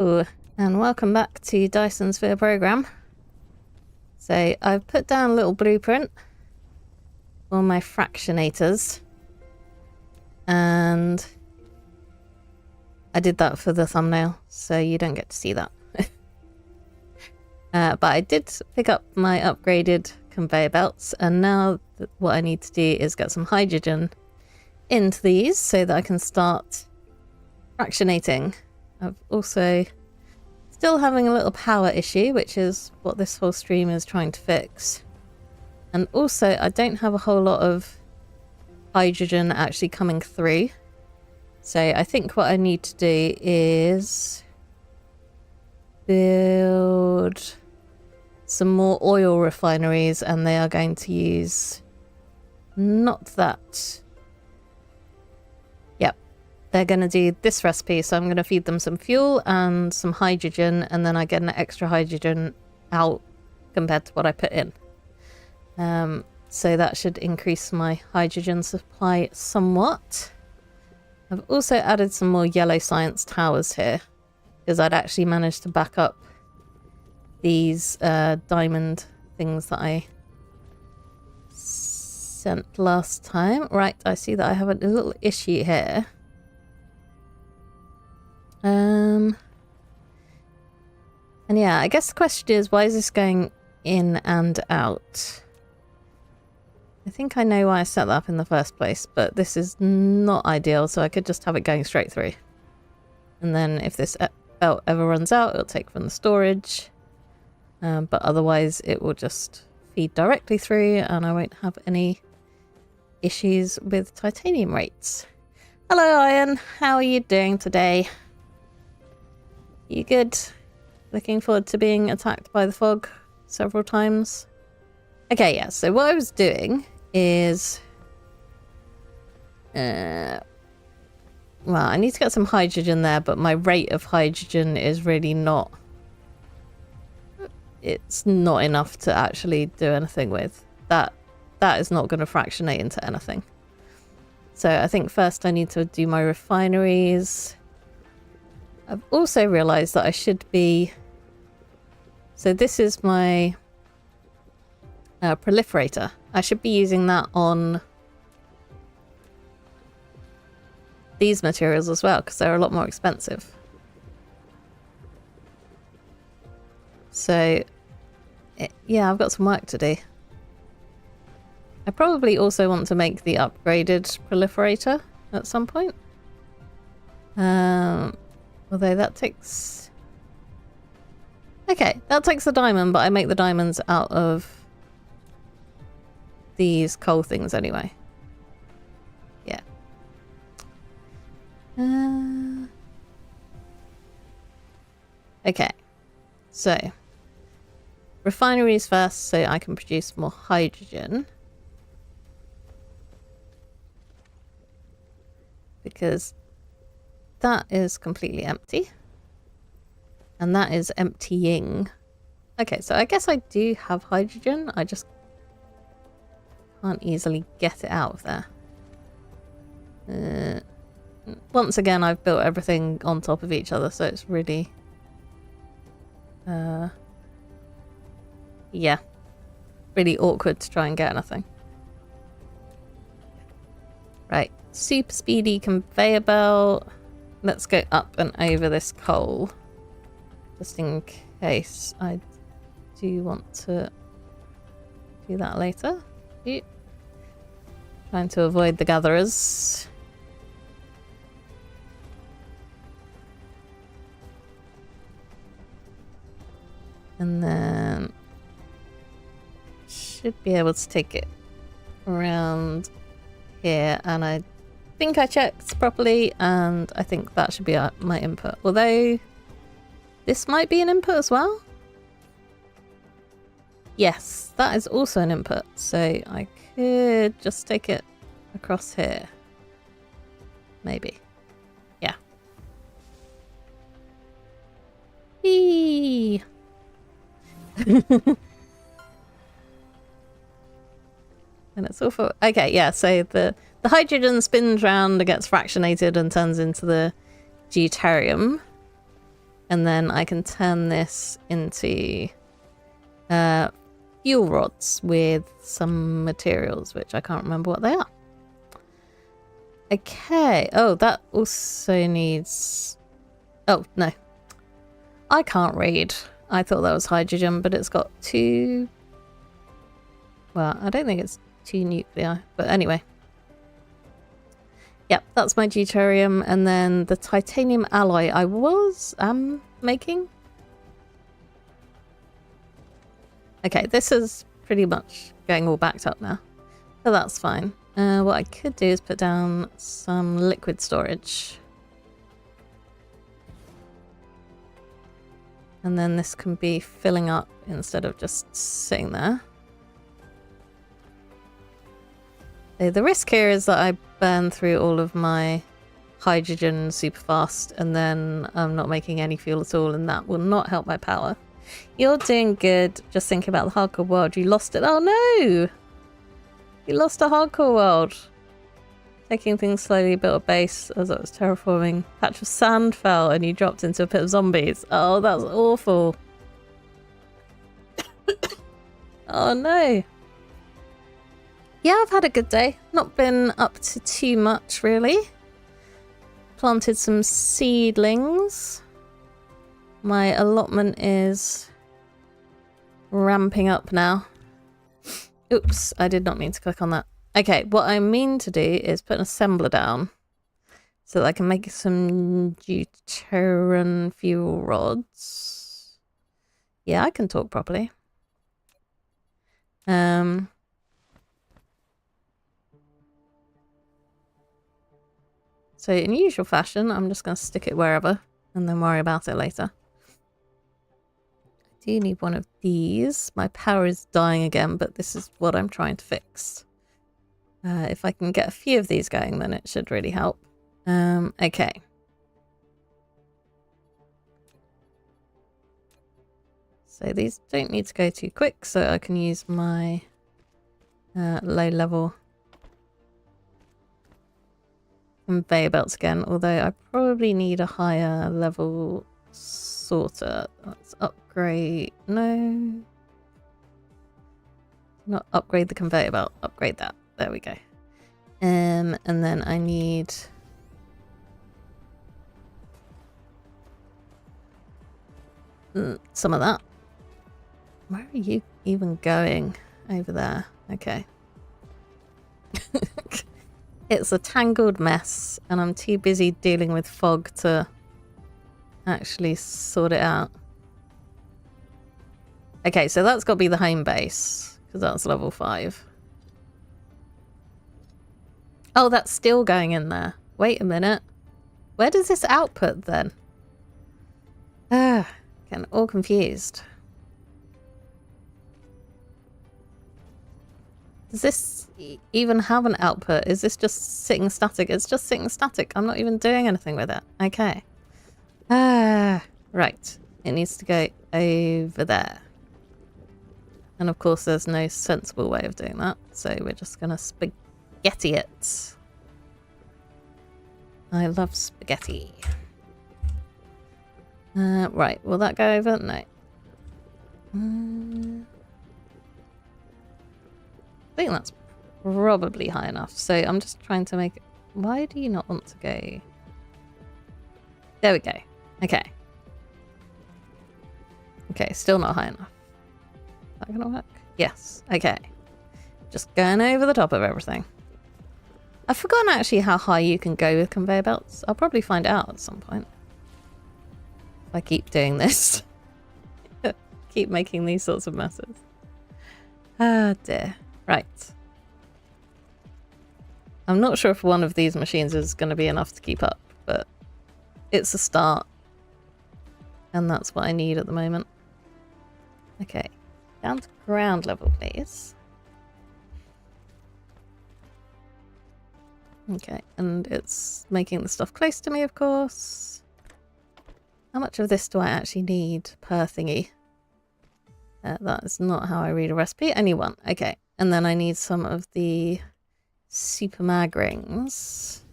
Hello, and welcome back to Dyson Sphere Program. So I've put down a little blueprint for my fractionators, and I did that for the thumbnail, so you don't get to see that. But I did pick up my upgraded conveyor belts, and now what I need to do is get some hydrogen into these so that I can start fractionating. I've also still having a little power issue, which is what this whole stream is trying to fix. And also I don't have a whole lot of hydrogen actually coming through. So I think what I need to do is build some more oil refineries, and they are going to use not that. Yep, they're going to do this recipe, so I'm going to feed them some fuel and some hydrogen, and then I get an extra hydrogen out compared to what I put in. So that should increase my hydrogen supply somewhat. I've also added some more yellow science towers here, because I'd actually managed to back up these diamond things that I sent last time. Right, I see that I have a little issue here. And yeah, I guess the question is, why is this going in and out? I think I know why I set that up in the first place, but this is not ideal, so I could just have it going straight through. And then if this belt ever runs out, it'll take from the storage. But otherwise it will just feed directly through, and I won't have any issues with titanium rates. Hello Iron, how are you doing today? You good? Looking forward to being attacked by the fog several times. Okay, yeah, so what I was doing is well, I need to get some hydrogen there, but my rate of hydrogen is really not, it's not enough to actually do anything with. That is not going to fractionate into anything. So I think first I need to do my refineries. I've also realized that I should be, so this is my proliferator. I should be using that on these materials as well, because they're a lot more expensive. So yeah, I've got some work to do. I probably also want to make the upgraded proliferator at some point. Although that takes... Okay, that takes the diamond, but I make the diamonds out of these coal things anyway. Yeah. Okay. So, refineries first, so I can produce more hydrogen. Because that is completely empty. And that is emptying. Okay, so I guess I do have hydrogen. I just can't easily get it out of there. Once again, I've built everything on top of each other, so it's really... yeah. Really awkward to try and get anything. Right. Super speedy conveyor belt. Let's go up and over this coal. Just in case I do want to do that later. Trying to avoid the gatherers. And then should be able to take it around here, and I think I checked properly, and I think that should be my input. Although this might be an input as well. Yes, that is also an input, so I could just take it across here. Maybe. Yeah. Eee. And it's all for... Okay, yeah, so the hydrogen spins round and gets fractionated and turns into the deuterium. And then I can turn this into fuel rods with some materials, which I can't remember what they are. Okay. Oh, that also needs... Oh, no. I can't read. I thought that was hydrogen, but it's got 2... Well, I don't think it's 2 nuclei, but anyway. Yep, that's my deuterium, and then the titanium alloy I was making. Okay, this is pretty much going all backed up now, so that's fine. What I could do is put down some liquid storage. And then this can be filling up instead of just sitting there. So the risk here is that I burn through all of my hydrogen super fast and then I'm not making any fuel at all, and that will not help my power. You're doing good. Just thinking about the hardcore world. You lost it. Oh no! You lost a hardcore world. Taking things slowly, built a base as it was terraforming. Patch of sand fell and you dropped into a pit of zombies. Oh, that's awful. Oh no. Yeah, I've had a good day. Not been up to too much, really. Planted some seedlings. My allotment is ramping up now. Oops, I did not mean to click on that. Okay, what I mean to do is put an assembler down so that I can make some deuteron fuel rods. Yeah, I can talk properly. So in usual fashion, I'm just going to stick it wherever and then worry about it later. I do need one of these. My power is dying again, but this is what I'm trying to fix. If I can get a few of these going, then it should really help. Okay. So these don't need to go too quick, so I can use my low level conveyor belts again, although I probably need a higher level sorter. Let's upgrade. No. Not upgrade the conveyor belt, upgrade that. There we go. And then I need some of that. Where are you even going? Over there. Okay. It's a tangled mess and I'm too busy dealing with fog to actually sort it out. Okay, so that's got to be the home base because that's level 5. Oh, that's still going in there. Wait a minute. Where does this output then? Getting all confused. Does this even have an output? Is this just sitting static? It's just sitting static. I'm not even doing anything with it. Okay. Right. It needs to go over there. And of course there's no sensible way of doing that. So we're just going to spaghetti it. I love spaghetti. Right. Will that go over? No. I think that's probably high enough. So I'm just trying to make it... Why do you not want to go? There we go. Okay. Okay, still not high enough. Is that gonna work? Yes. Okay. Just going over the top of everything. I've forgotten actually how high you can go with conveyor belts. I'll probably find out at some point. If I keep doing this. Keep making these sorts of messes. Ah, dear. Right. I'm not sure if one of these machines is going to be enough to keep up, but it's a start. And that's what I need at the moment. Okay. Down to ground level, please. Okay, and it's making the stuff close to me, of course. How much of this do I actually need per thingy? That is not how I read a recipe. Only one. Okay. And then I need some of the super mag rings.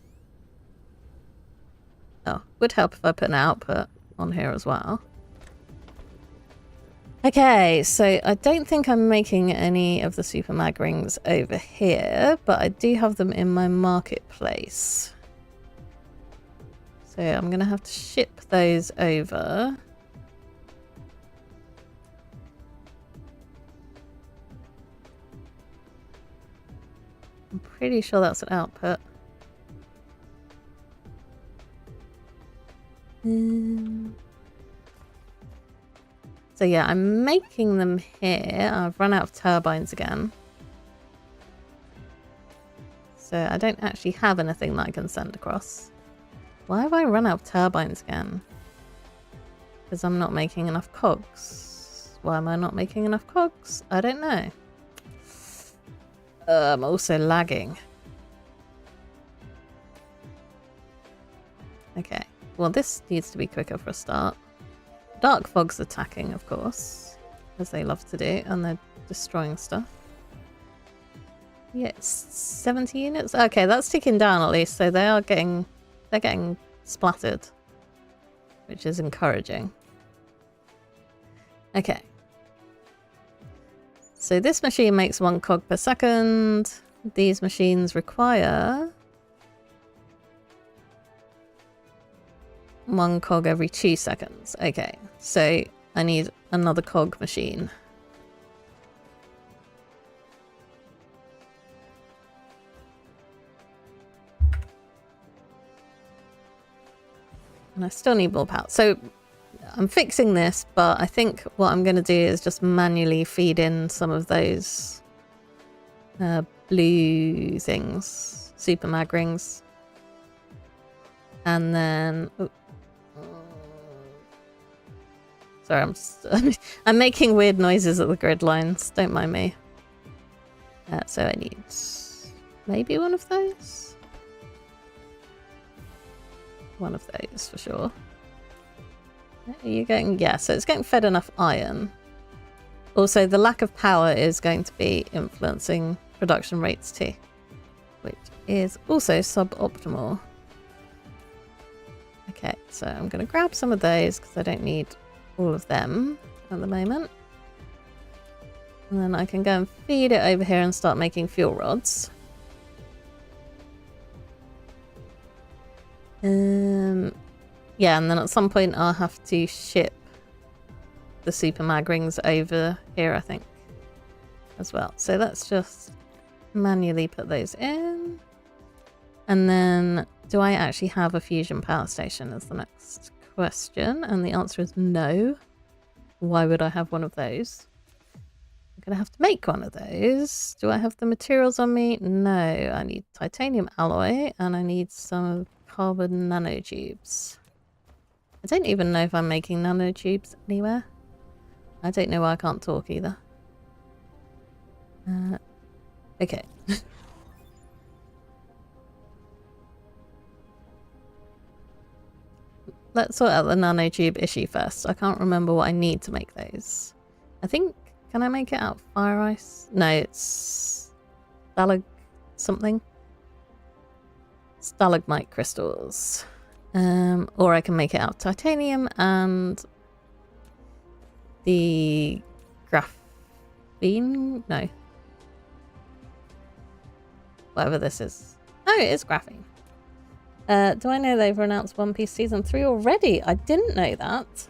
Oh, would help if I put an output. on here as well. Okay, so I don't think I'm making any of the super mag rings over here, but I do have them in my marketplace. So I'm going to have to ship those over. I'm pretty sure that's an output. So yeah, I'm making them here. I've run out of turbines again. So I don't actually have anything that I can send across. Why have I run out of turbines again? Because I'm not making enough cogs. Why am I not making enough cogs? I don't know. I'm also lagging. Okay. Well, this needs to be quicker for a start. Dark fog's attacking, of course, as they love to do, and they're destroying stuff. Yeah, it's 70 units. Okay, that's ticking down at least, so they're getting splattered, which is encouraging. Okay. So this machine makes 1 cog per second. These machines require 1 cog every 2 seconds. Okay, so I need another cog machine. And I still need more power. So I'm fixing this, but I think what I'm going to do is just manually feed in some of those blue things, super mag rings. And then... Oh, sorry, I'm making weird noises at the grid lines. Don't mind me. So I need maybe one of those. One of those for sure. Are you getting... Yeah, so it's getting fed enough iron. Also, the lack of power is going to be influencing production rates too, which is also suboptimal. Okay, so I'm going to grab some of those because I don't need all of them at the moment. And then I can go and feed it over here and start making fuel rods. Yeah, and then at some point I'll have to ship the super mag rings over here, I think, as well. So let's just manually put those in. And then, do I actually have a fusion power station is the next question. And the answer is no. Why would I have one of those? I'm going to have to make one of those. Do I have the materials on me? No. I need titanium alloy and I need some carbon nanotubes. I don't even know if I'm making nanotubes anywhere. I don't know why I can't talk either. Okay. Let's sort out the nanotube issue first. I can't remember what I need to make those. I think... Can I make it out of fire ice? No, it's... something. Stalagmite crystals. Or I can make it out of titanium and... the... graphene? No. Whatever this is. Oh, it is graphene. Do I know they've announced One Piece Season 3 already? I didn't know that.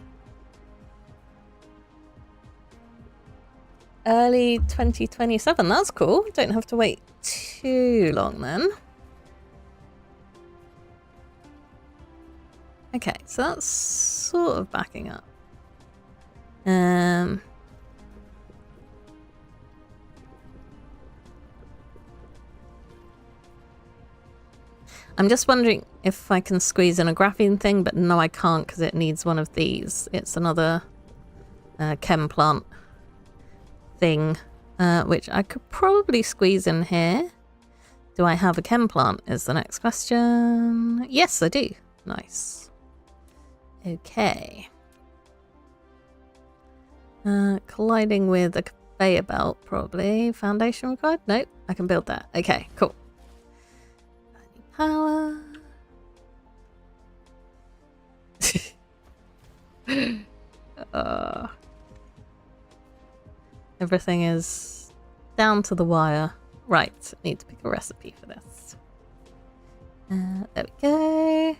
Early 2027. That's cool. Don't have to wait too long then. Okay, so that's sort of backing up. I'm just wondering if I can squeeze in a graphene thing, but no, I can't because it needs one of these. It's another chem plant thing, which I could probably squeeze in here. Do I have a chem plant is the next question. Yes, I do. Nice. Okay. Colliding with a conveyor belt, probably. Foundation required? Nope, I can build that. Okay, cool. Power. Everything is down to the wire. Right, need to pick a recipe for this. There we go.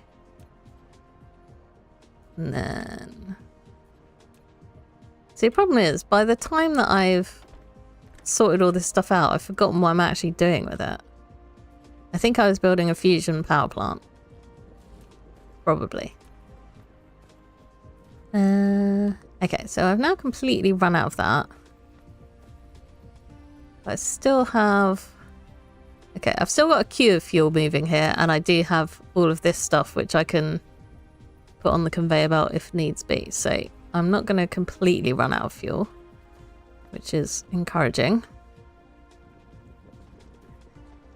And then... See, the problem is, by the time that I've sorted all this stuff out, I've forgotten what I'm actually doing with it. I think I was building a fusion power plant. Probably. Okay, so I've now completely run out of that. I still have... Okay, I've still got a queue of fuel moving here, and I do have all of this stuff which I can put on the conveyor belt if needs be. So I'm not going to completely run out of fuel, which is encouraging.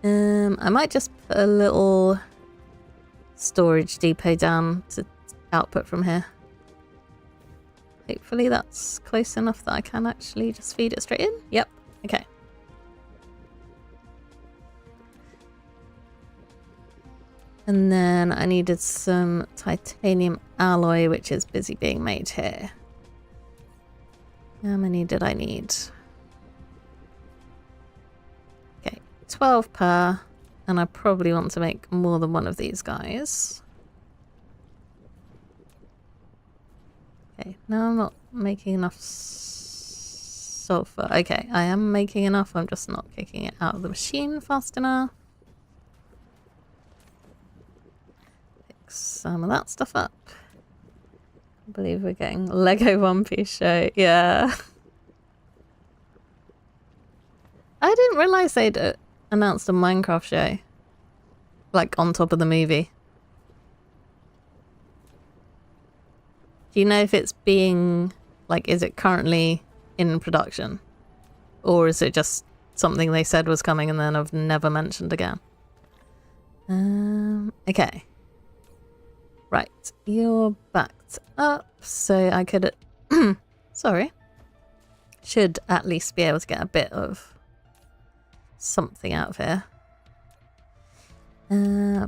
I might just put a little storage depot down to output from here. Hopefully that's close enough that I can actually just feed it straight in. Yep, okay. And then I needed some titanium alloy, which is busy being made here. How many did I need? Okay, 12 per. And I probably want to make more than one of these guys. Okay, now I'm not making enough sulfur. Okay, I am making enough. I'm just not kicking it out of the machine fast enough. Some of that stuff up. I believe we're getting Lego One Piece show. Yeah. I didn't realize they'd announced a Minecraft show. Like on top of the movie. Do you know if it's being... Like, is it currently in production? Or is it just something they said was coming and then I've never mentioned again? Okay. Right, you're backed up, so I could... Sorry. Should at least be able to get a bit of something out of here.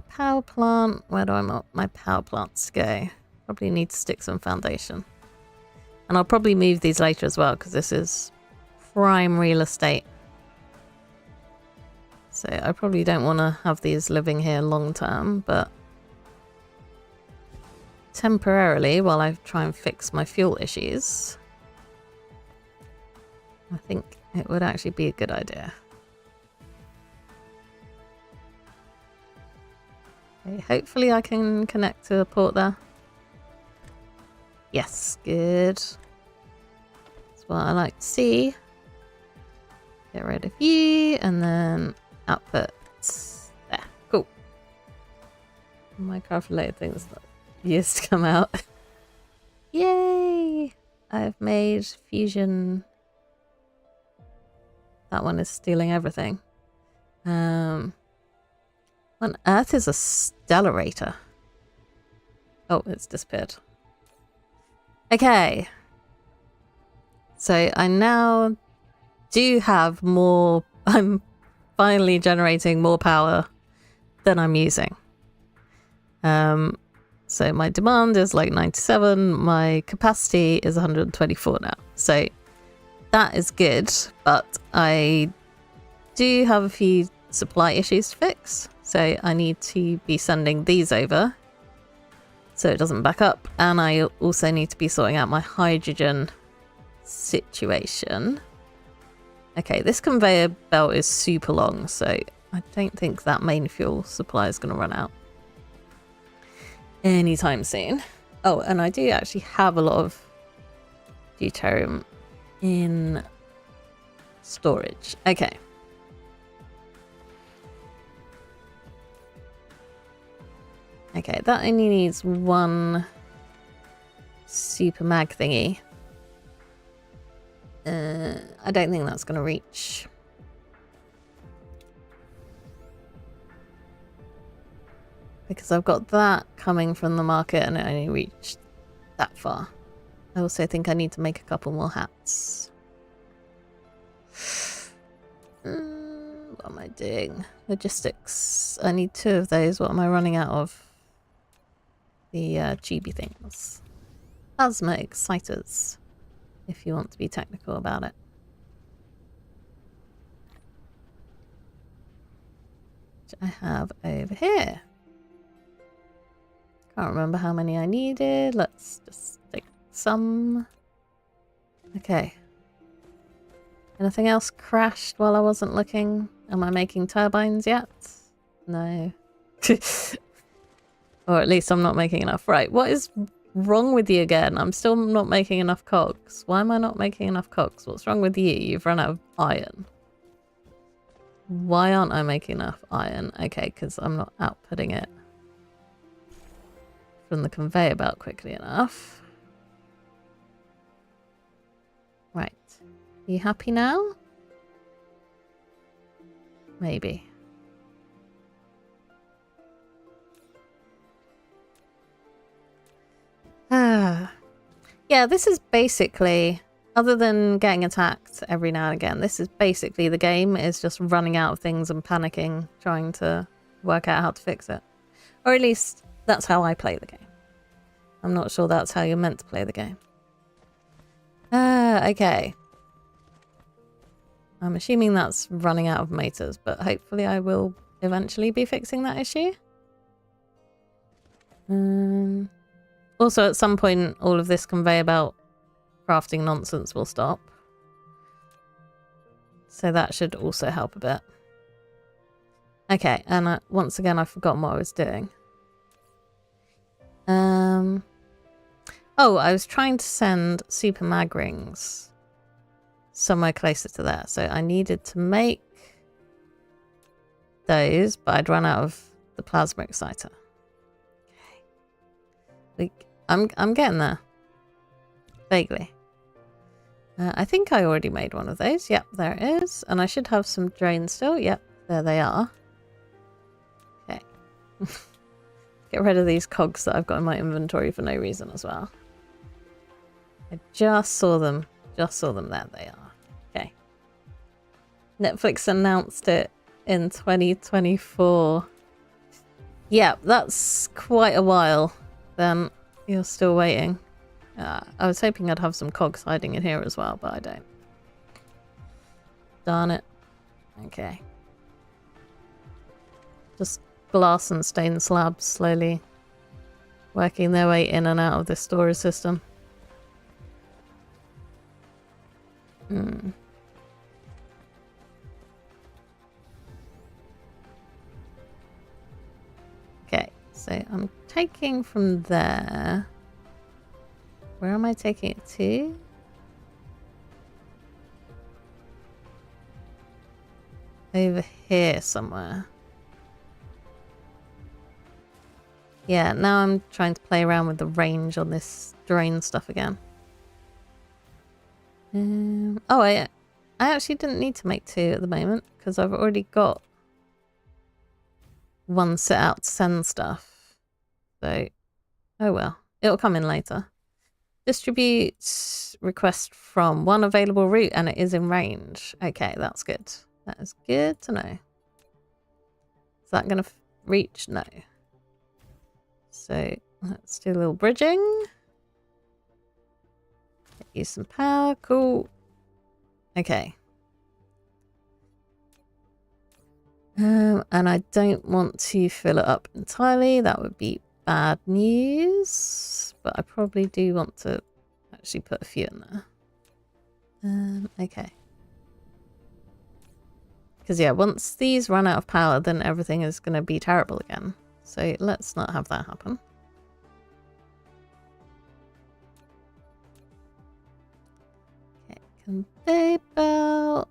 Power plant. Where do I want my power plants to go? Probably need to stick some foundation. And I'll probably move these later as well, because this is prime real estate. So I probably don't want to have these living here long term, but... temporarily, while I try and fix my fuel issues, I think it would actually be a good idea. Okay, hopefully I can connect to a port there. Yes, good. That's what I like to see. Get rid of you, and then output. There, cool. Minecraft related things years to come out. Yay! I've made fusion. That one is stealing everything. What on earth is a stellarator? Oh, it's disappeared. Okay. So I now do have more. I'm finally generating more power than I'm using. So my demand is like 97, my capacity is 124 now. So that is good, but I do have a few supply issues to fix. So I need to be sending these over so it doesn't back up. And I also need to be sorting out my hydrogen situation. Okay, this conveyor belt is super long, so I don't think that main fuel supply is going to run out anytime soon. Oh, and I do actually have a lot of deuterium in storage. Okay. Okay, that only needs one super mag thingy. I don't think that's going to reach. Because I've got that coming from the market and it only reached that far. I also think I need to make a couple more hats. What am I doing? Logistics. I need 2 of those. What am I running out of? The chibi things. plasma exciters, if you want to be technical about it. Which I have over here. Can't remember how many I needed. Let's just take some. Okay. Anything else crashed while I wasn't looking? Am I making turbines yet? No. Or at least I'm not making enough. Right, what is wrong with you again? I'm still not making enough cogs. Why am I not making enough cogs? What's wrong with you? You've run out of iron. Why aren't I making enough iron? Okay, because I'm not outputting it from the conveyor belt quickly enough. Right. Are you happy now? Maybe. Yeah, this is basically, other than getting attacked every now and again, this is basically the game is just running out of things and panicking, trying to work out how to fix it. Or at least that's how I play the game. I'm not sure that's how you're meant to play the game. Okay. I'm assuming that's running out of motors, but hopefully I will eventually be fixing that issue. Also, at some point, all of this conveyor belt crafting nonsense will stop. So that should also help a bit. Okay, and once again, I've forgotten what I was doing. Oh, I was trying to send super mag rings somewhere closer to there. So I needed to make those, but I'd run out of the plasma exciter. I'm getting there. Vaguely. I think I already made one of those. Yep, there it is. And I should have some drains still. Yep, there they are. Okay. Get rid of these cogs that I've got in my inventory for no reason as well. I just saw them. Just saw them. There they are. Okay. Netflix announced it in 2024. Yep, that's quite a while. Then you're still waiting. I was hoping I'd have some cogs hiding in here as well, but I don't. Darn it. Okay. Just glass and stone slabs slowly working their way in and out of this storage system. Okay, so I'm taking from there. Where am I taking it to? Over here somewhere. Yeah, now I'm trying to play around with the range on this drain stuff again. Oh, I actually didn't need to make 2 at the moment because I've already got one set out to send stuff. So, oh well, it'll come in later. Distribute request from 1 available route and it is in range. Okay, that's good. That is good to know. Is that going to reach? No. So let's do a little bridging. Use some power. Cool. Okay. And I don't want to fill it up entirely. That would be bad news. But I probably do want to actually put a few in there. Okay. Because yeah, once these run out of power, then everything is going to be terrible again. So let's not have that happen. Okay, conveyor belt.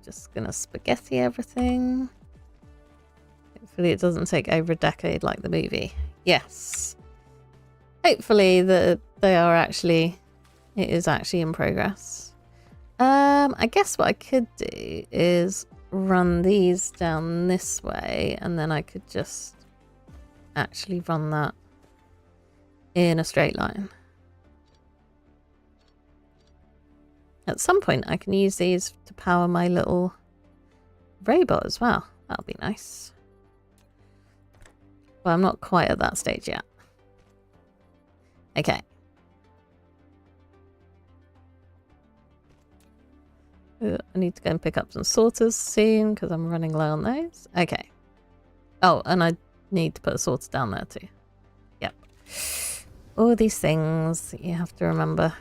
Just gonna spaghetti everything. Hopefully it doesn't take over a decade like the movie. Yes. Hopefully it is actually in progress. I guess what I could do is run these down this way and then I could just actually run that in a straight line. At some point I can use these to power my little robot as well. That'll be nice. But I'm not quite at that stage yet. Okay. I need to go and pick up some sorters soon because I'm running low on those. Okay. Oh, and I need to put a sorter down there too. Yep. All these things that you have to remember.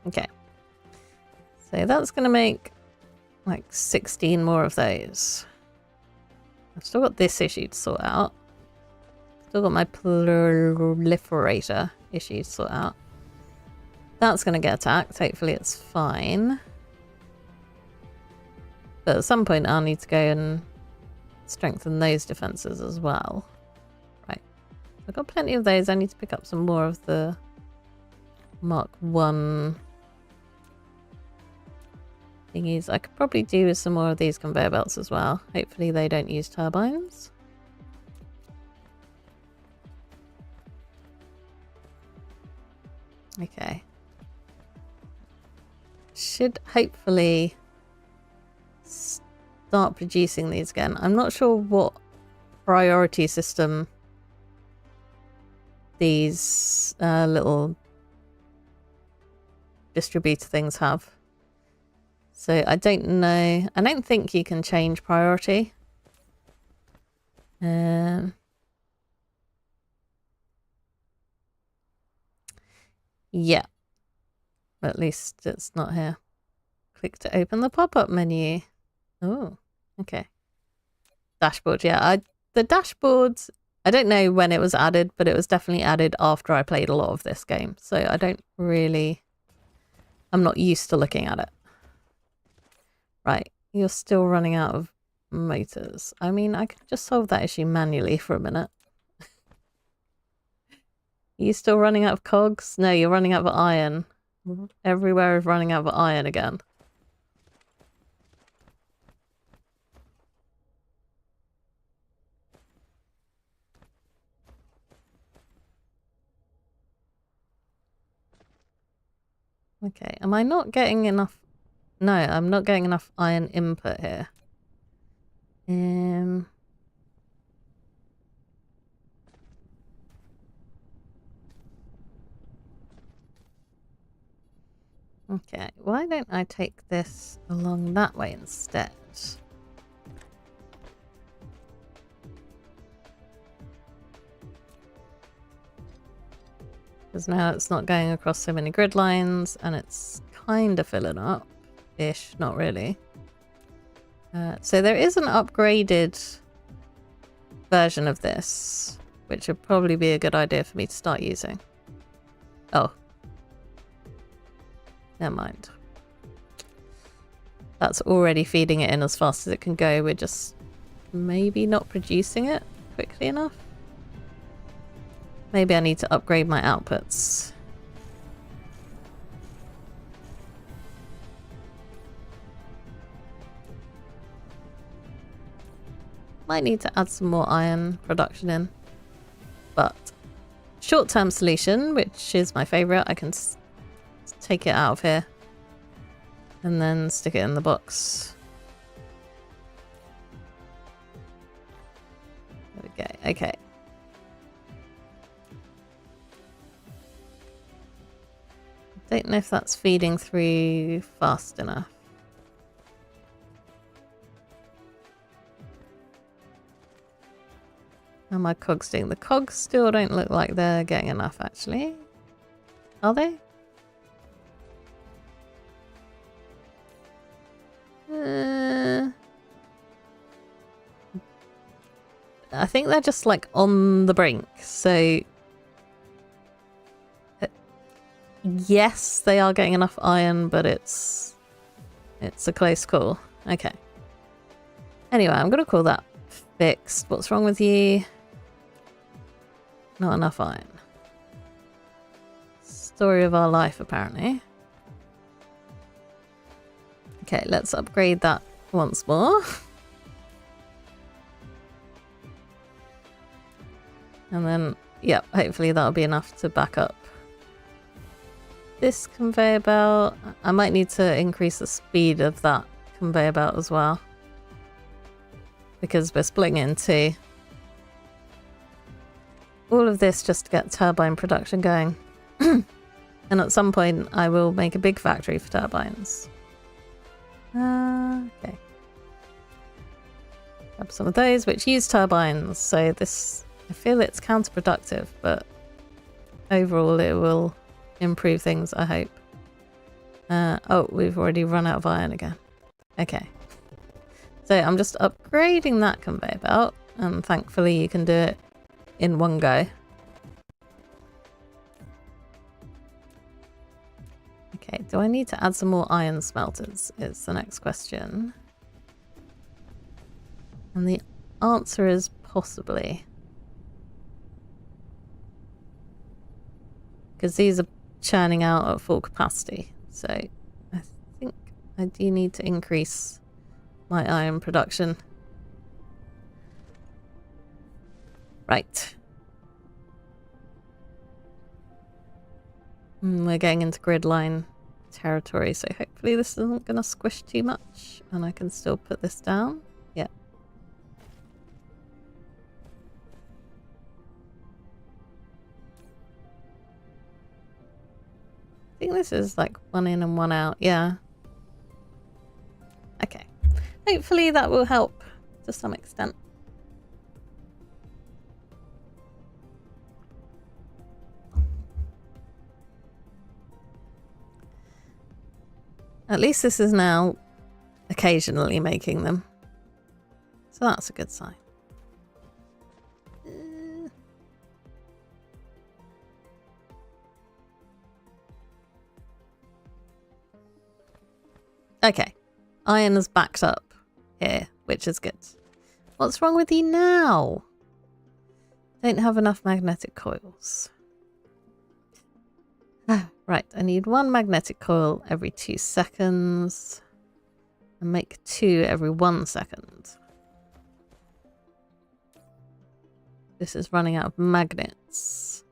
Okay. So that's going to make like 16 more of those. I've still got this issue to sort out. Still got my proliferator issue to sort out. That's going to get attacked. Hopefully it's fine. But at some point I'll need to go and strengthen those defenses as well. Right. I've got plenty of those. I need to pick up some more of the Mark 1 thingies. I could probably do with some more of these conveyor belts as well. Hopefully they don't use turbines. Okay. Should hopefully start producing these again. I'm not sure what priority system these little distributor things have. So I don't know. I don't think you can change priority. Yeah. At least it's not here. Click to open the pop-up menu. Oh, okay. Dashboard, yeah. The dashboard, I don't know when it was added, but it was definitely added after I played a lot of this game. So I don't really... I'm not used to looking at it. Right, you're still running out of motors. I mean, I could just solve that issue manually for a minute. Are you still running out of cogs? No, you're running out of iron. Everywhere is running out of iron again. Okay, am I not getting enough? No, I'm not getting enough iron input here. Okay, why don't I take this along that way instead? Because now it's not going across so many grid lines and it's kind of filling up-ish, not really. So there is an upgraded version of this, which would probably be a good idea for me to start using. Oh. Never mind. That's already feeding it in as fast as it can go. We're just maybe not producing it quickly enough. Maybe I need to upgrade my outputs. Might need to add some more iron production in. But short-term solution, which is my favorite, I can take it out of here and then stick it in the box. There we go. Okay. Don't know if that's feeding through fast enough. How are my cogs doing? The cogs still don't look like they're getting enough, actually. Are they? I think they're just like on the brink, so yes, they are getting enough iron, but it's a close call. Okay. Anyway, I'm gonna call that fixed. What's wrong with you? Not enough iron. Story of our life, apparently. Okay, let's upgrade that once more. And then, yep, hopefully that'll be enough to back up this conveyor belt. I might need to increase the speed of that conveyor belt as well. because we're splitting it in two. All of this just to get turbine production going. And at some point I will make a big factory for turbines. Okay. Grab some of those which use turbines. So this, I feel it's counterproductive, but overall it will improve things, I hope. Oh, we've already run out of iron again. Okay. So I'm just upgrading that conveyor belt, and thankfully you can do it in one go. Okay, do I need to add some more iron smelters is the next question. And the answer is possibly. Because these are churning out at full capacity. So I think I do need to increase my iron production. Right. We're getting into grid line territory, so hopefully this isn't going to squish too much and I can still put this down. Yeah. I think this is like one in and one out. Yeah. Okay. Hopefully that will help to some extent. At least this is now occasionally making them. So that's a good sign. Okay. Iron is backed up here, which is good. What's wrong with you now? Don't have enough magnetic coils. Right, I need one magnetic coil every 2 seconds. And make 2 every 1 second. This is running out of magnets.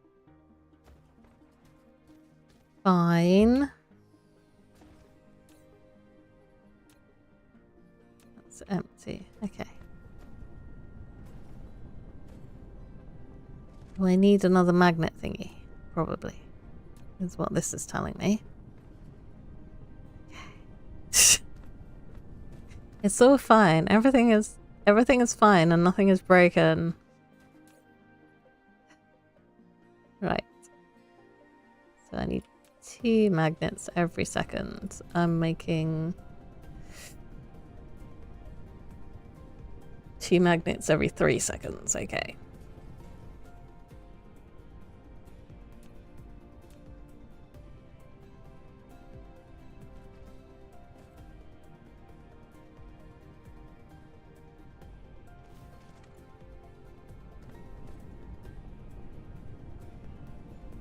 Fine. That's empty. Okay. Do I need another magnet thingy? Probably. Is what this is telling me. Okay. It's all fine. Everything is fine and nothing is broken. Right. So I need 2 magnets every second. I'm making 2 magnets every 3 seconds. Okay.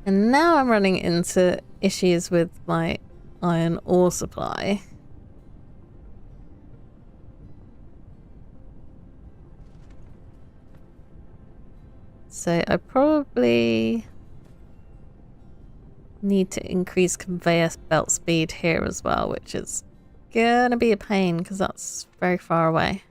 And now I'm running into issues with my iron ore supply. So I probably need to increase conveyor belt speed here as well, which is gonna be a pain because that's very far away.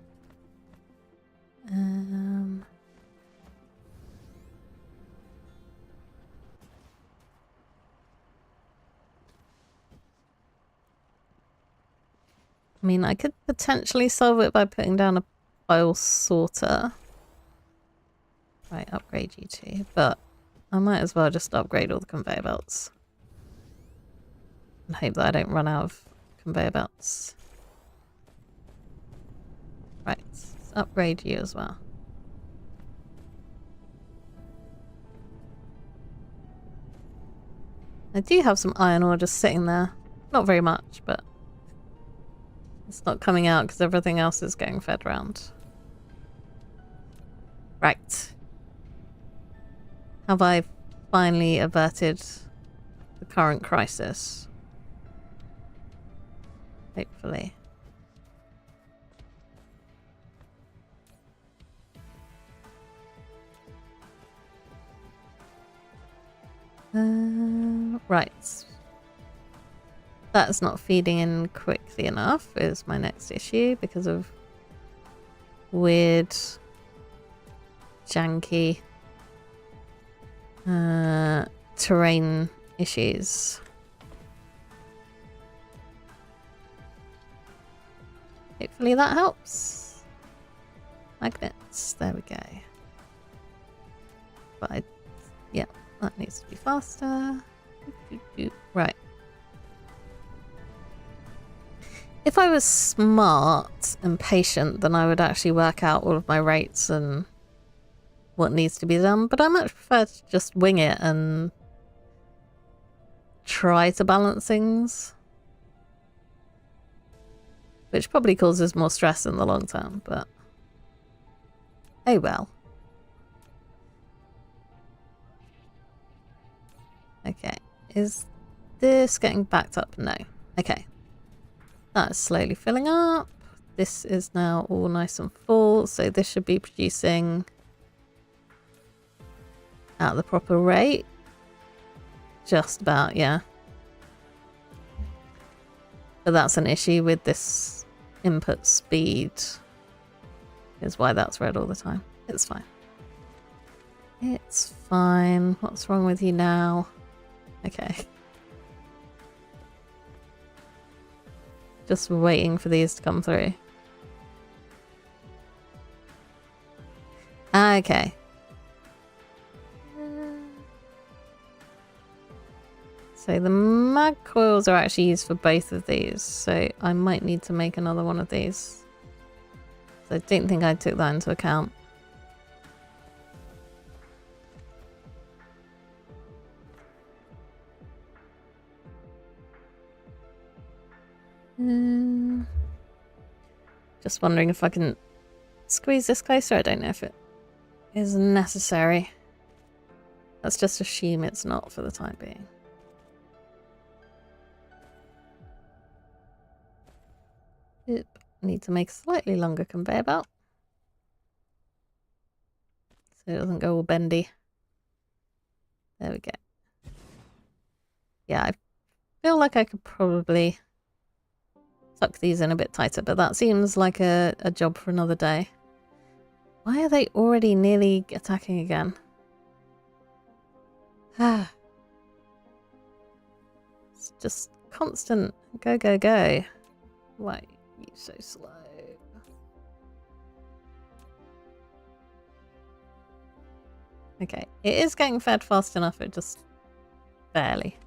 I mean, I could potentially solve it by putting down a file sorter. Right, upgrade you two, but I might as well just upgrade all the conveyor belts. And hope that I don't run out of conveyor belts. Right, let's upgrade you as well. I do have some iron ore just sitting there. Not very much, but it's not coming out because everything else is getting fed around. Right. Have I finally averted the current crisis? Hopefully. Right. That's not feeding in quickly enough is my next issue because of weird, janky terrain issues. Hopefully that helps. Magnets, there we go. But yeah, that needs to be faster. Right. If I was smart and patient, then I would actually work out all of my rates and what needs to be done. But I much prefer to just wing it and try to balance things. Which probably causes more stress in the long term, but oh well. Okay, is this getting backed up? No. Okay. That is slowly filling up. This is now all nice and full, so this should be producing at the proper rate. Just about, yeah. But that's an issue with this input speed. Is why that's red all the time. It's fine. It's fine. What's wrong with you now? Okay. Just waiting for these to come through. Okay. So the mag coils are actually used for both of these, so I might need to make another one of these. So I don't think I took that into account. Just wondering if I can squeeze this closer. I don't know if it is necessary. Let's just assume it's not for the time being. Oop. Need to make a slightly longer conveyor belt so it doesn't go all bendy. There we go. Yeah, I feel like I could probably tuck these in a bit tighter, but that seems like a job for another day. Why are they already nearly attacking again? It's just constant go, go, go. Why are you so slow? Okay, it is getting fed fast enough, it just barely.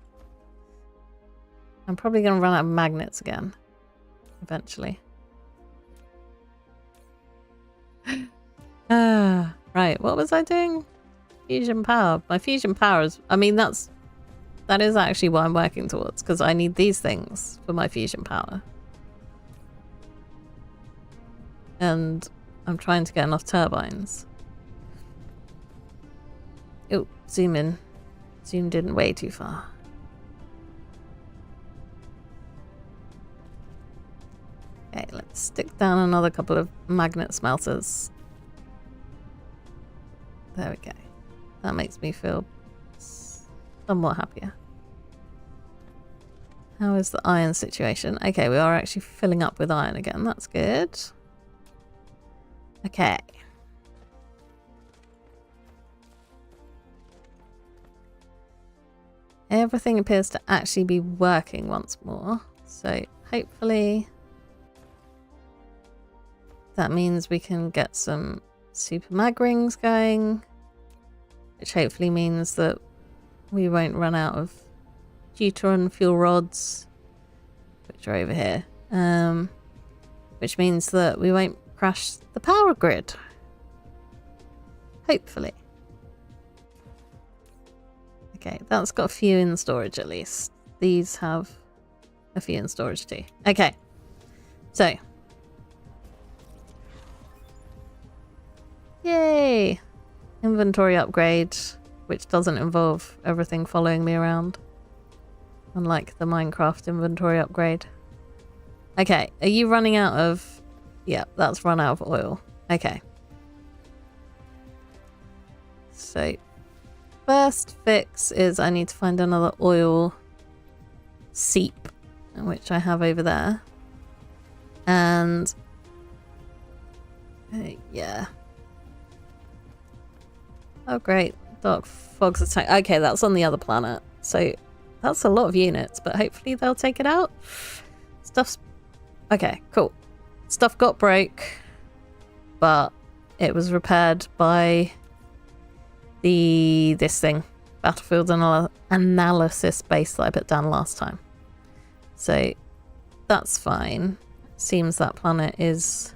I'm probably going to run out of magnets again. Eventually. Right, what was I doing? Fusion power. My fusion power is, I mean, that is actually what I'm working towards, because I need these things for my fusion power. And I'm trying to get enough turbines. Oh, zoom in. Zoomed in way too far. Okay, let's stick down another couple of magnet smelters. There we go. That makes me feel somewhat happier. How is the iron situation? Okay, we are actually filling up with iron again. That's good. Okay. Everything appears to actually be working once more. So hopefully that means we can get some super mag rings going, which hopefully means that we won't run out of deuteron fuel rods, which are over here, which means that we won't crash the power grid. Hopefully. Okay, that's got a few in storage at least. These have a few in storage too. Okay, so yay! Inventory upgrade, which doesn't involve everything following me around. Unlike the Minecraft inventory upgrade. Okay, are you running out of... Yeah, that's run out of oil. Okay. So, first fix is I need to find another oil seep, which I have over there. And Yeah. Oh, great. Dark fog's attack. Okay, that's on the other planet. So that's a lot of units, but hopefully they'll take it out. Stuff's... Okay, cool. Stuff got broke, but it was repaired by this thing. Battlefield analysis base that I put down last time. So that's fine. Seems that planet is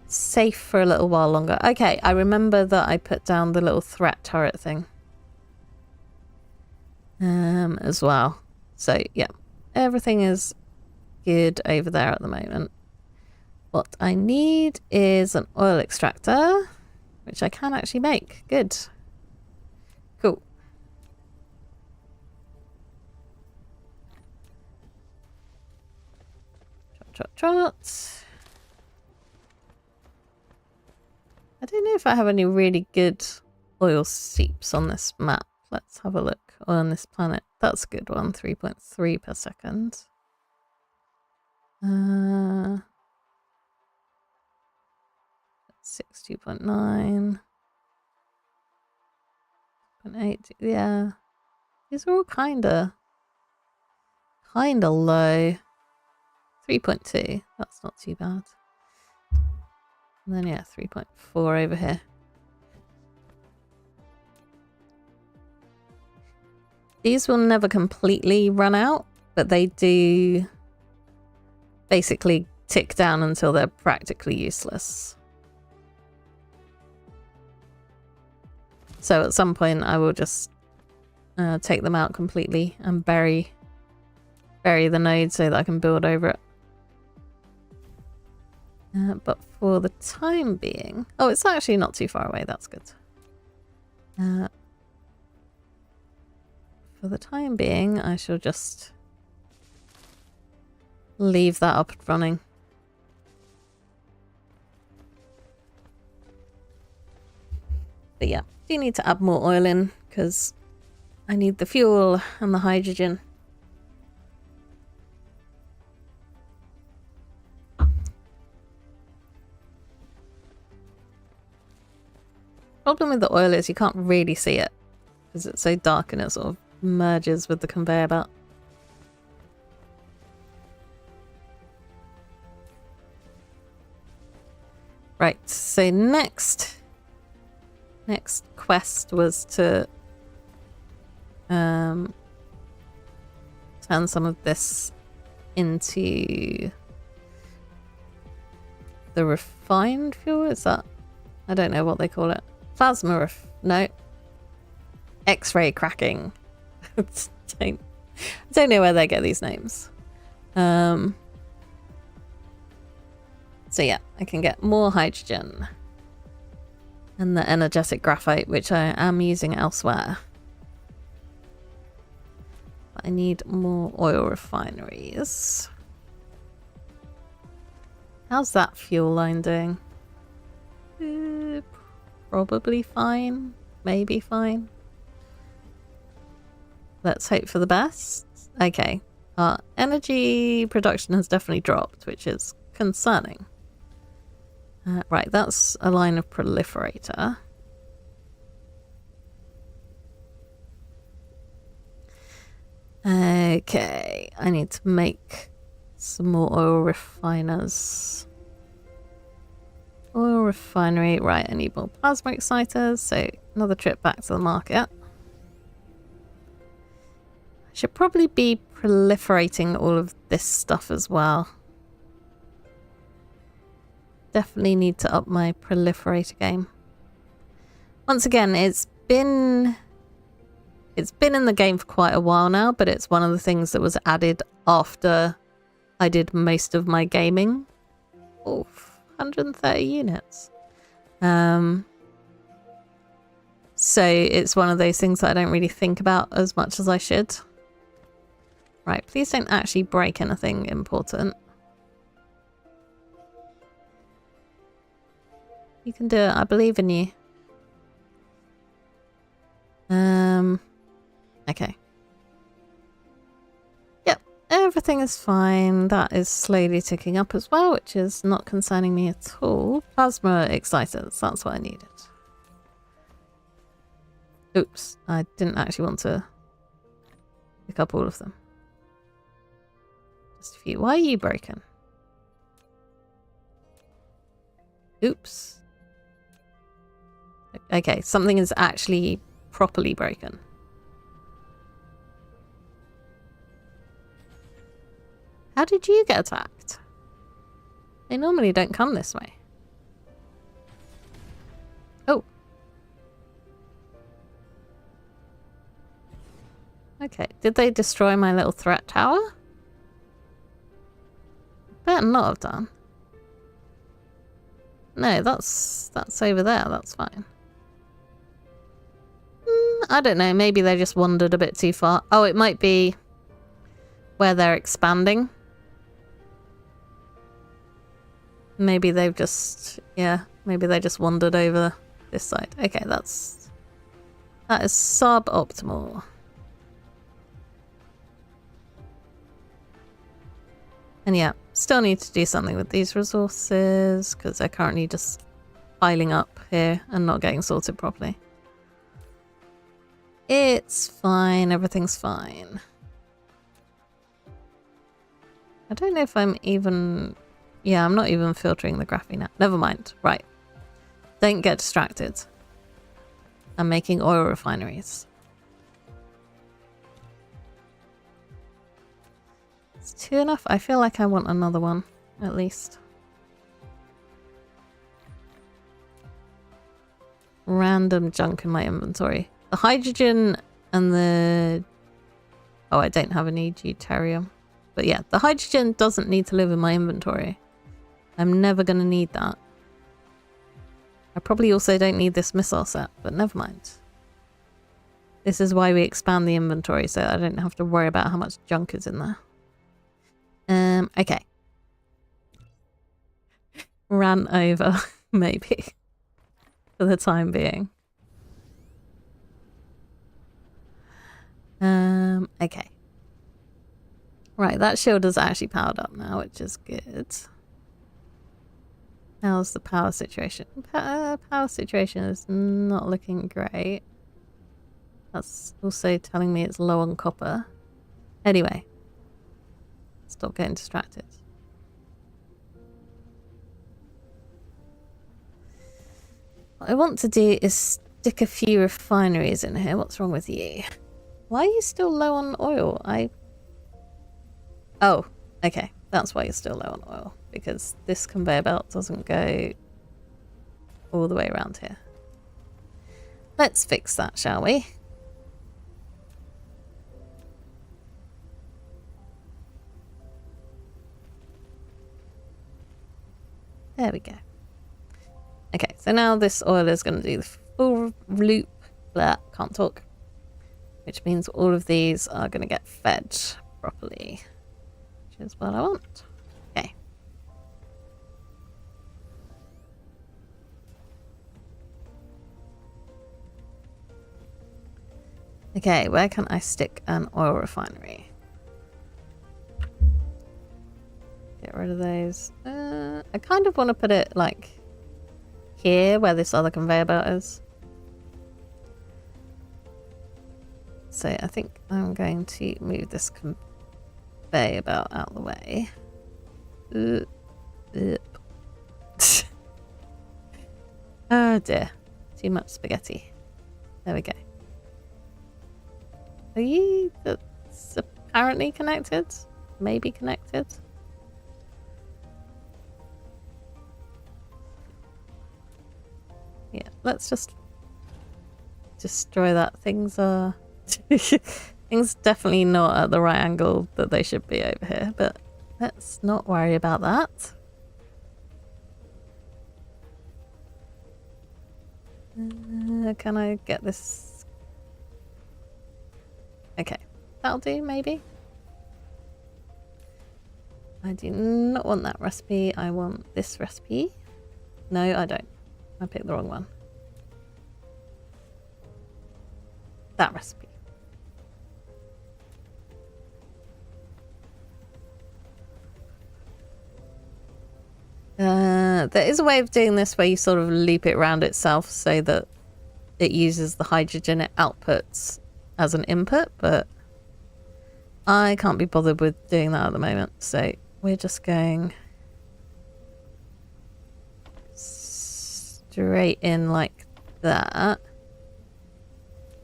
safe for a little while longer. Okay, I remember that I put down the little threat turret thing as well. So yeah, everything is good over there at the moment. What I need is an oil extractor, which I can actually make. Good. Cool. Trot. I don't know if I have any really good oil seeps on this map. Let's have a look on this planet. That's a good one, 3.3 per second. 2.9. 0.8, yeah. These are all kinda low. 3.2, that's not too bad. And then yeah, 3.4 over here. These will never completely run out, but they do basically tick down until they're practically useless. So at some point I will just take them out completely and bury the node so that I can build over it. But for the time being... Oh, it's actually not too far away. That's good. For the time being, I shall just leave that up and running. But yeah, do need to add more oil in because I need the fuel and the hydrogen. Problem with the oil is you can't really see it because it's so dark and it sort of merges with the conveyor belt. Right, so next quest was to turn some of this into the refined fuel. Is that? I don't know what they call it. Plasma no. X-ray cracking. I don't know where they get these names. So yeah, I can get more hydrogen and the energetic graphite, which I am using elsewhere. But I need more oil refineries. How's that fuel line doing? Probably fine. Maybe fine. Let's hope for the best. Okay. Our energy production has definitely dropped, which is concerning. Right, that's a line of proliferator. Okay, I need to make some more oil refiners. Oil refinery. Right, I need more plasma exciters, so another trip back to the market. I should probably be proliferating all of this stuff as well. Definitely need to up my proliferator game. Once again, it's been in the game for quite a while now, but it's one of the things that was added after I did most of my gaming. Oof, 130 units. So it's one of those things that I don't really think about as much as I should. Right, please don't actually break anything important. You can do it. I believe in you. Okay. Yep, everything everything is fine. That is slowly ticking up as well, which is not concerning me at all. Plasma exciters, that's what I needed. Oops, I didn't actually want to pick up all of them. Just a few. Why are you broken? Oops. Okay, something is actually properly broken. How did you get attacked? They normally don't come this way. Oh. Okay, did they destroy my little threat tower? Better not have done. No, that's over there, that's fine. I don't know, maybe they just wandered a bit too far. Oh, it might be where they're expanding. Maybe they've just, yeah, maybe they just wandered over this side. Okay, that is suboptimal. And yeah, still need to do something with these resources because they're currently just piling up here and not getting sorted properly. It's fine, everything's fine. I don't know if I'm even... Yeah, I'm not even filtering the graphene out. Never mind. Right. Don't get distracted. I'm making oil refineries. Is 2 enough? I feel like I want another one, at least. Random junk in my inventory. The hydrogen and the... Oh, I don't have any deuterium. But yeah, the hydrogen doesn't need to live in my inventory. I'm never going to need that. I probably also don't need this missile set, but never mind. This is why we expand the inventory, so I don't have to worry about how much junk is in there. Okay. Ran over, maybe. For the time being. Okay. Right, that shield is actually powered up now, which is good. How's the power situation? Power situation is not looking great. That's also telling me it's low on copper. Anyway. Stop getting distracted. What I want to do is stick a few refineries in here. What's wrong with you? Why are you still low on oil? Oh, okay. That's why you're still low on oil. Because this conveyor belt doesn't go all the way around here. Let's fix that, shall we? There we go. Okay, so now this oil is going to do the full loop. Blah, can't talk. Which means all of these are going to get fed properly. Which is what I want. Okay. Okay, where can I stick an oil refinery? Get rid of those. I kind of want to put it like here where this other conveyor belt is. So I think I'm going to move this conveyor belt out of the way. Oh dear. Too much spaghetti. There we go. Are you... That's apparently connected? Maybe connected? Yeah, let's just destroy that. Things are... Things definitely not at the right angle that they should be over here, but let's not worry about that. Can I get this? Okay, that'll do, maybe. I do not want that recipe. I want this recipe. No, I don't. I picked the wrong one. That recipe. There is a way of doing this where you sort of loop it around itself so that it uses the hydrogen it outputs as an input, but I can't be bothered with doing that at the moment. So we're just going straight in like that.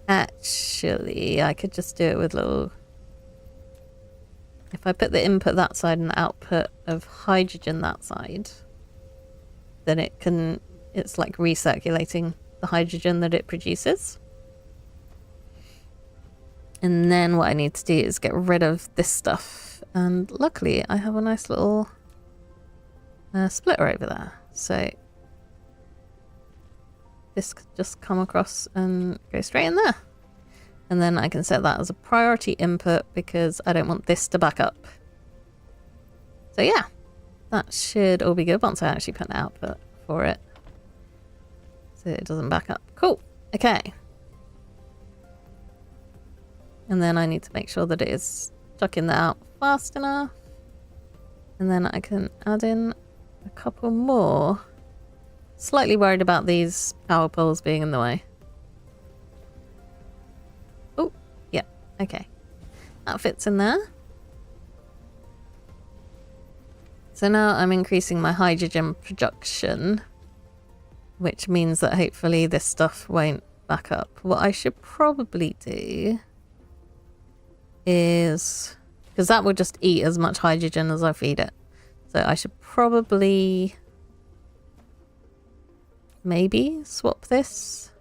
Actually, I could just do it with little... If I put the input that side and the output of hydrogen that side, then it's like recirculating the hydrogen that it produces. And then what I need to do is get rid of this stuff. And luckily I have a nice little splitter over there. So this could just come across and go straight in there. And then I can set that as a priority input because I don't want this to back up. So yeah, that should all be good once I actually put an output for it. So it doesn't back up. Cool. Okay. And then I need to make sure that it is chucking that out fast enough. And then I can add in a couple more. Slightly worried about these power poles being in the way. Oh, yeah, okay. That fits in there. So now I'm increasing my hydrogen production, which means that hopefully this stuff won't back up. What I should probably do is, because that will just eat as much hydrogen as I feed it. So I should probably maybe swap this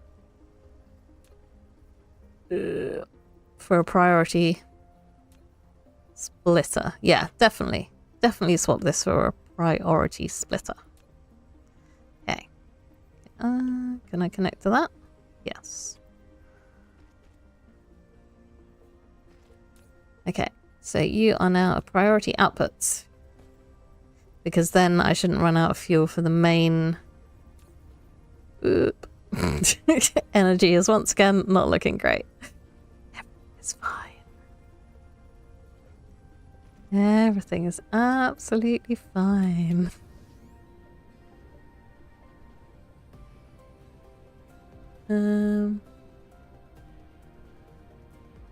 for a priority splitter. Yeah, definitely swap this for a priority splitter. Okay. Can I connect to that? Yes. Okay, so you are now a priority output. Because then I shouldn't run out of fuel for the main... Oop. Energy is once again not looking great. It's fine. Everything is absolutely fine.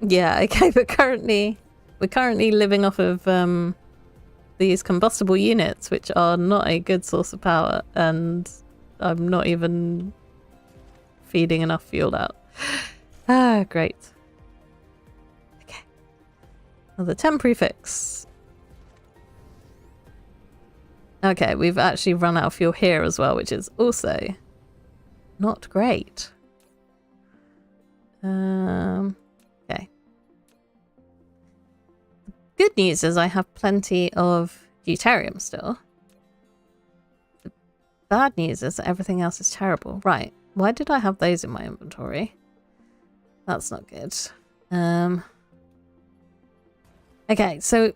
Yeah, okay, but we're currently living off of these combustible units, which are not a good source of power, and I'm not even feeding enough fuel out. Ah, great. Okay. Another temporary fix. Okay, we've actually run out of fuel here as well, which is also not great. Okay. The good news is I have plenty of deuterium still. The bad news is that everything else is terrible. Right. Why did I have those in my inventory? That's not good. Okay, so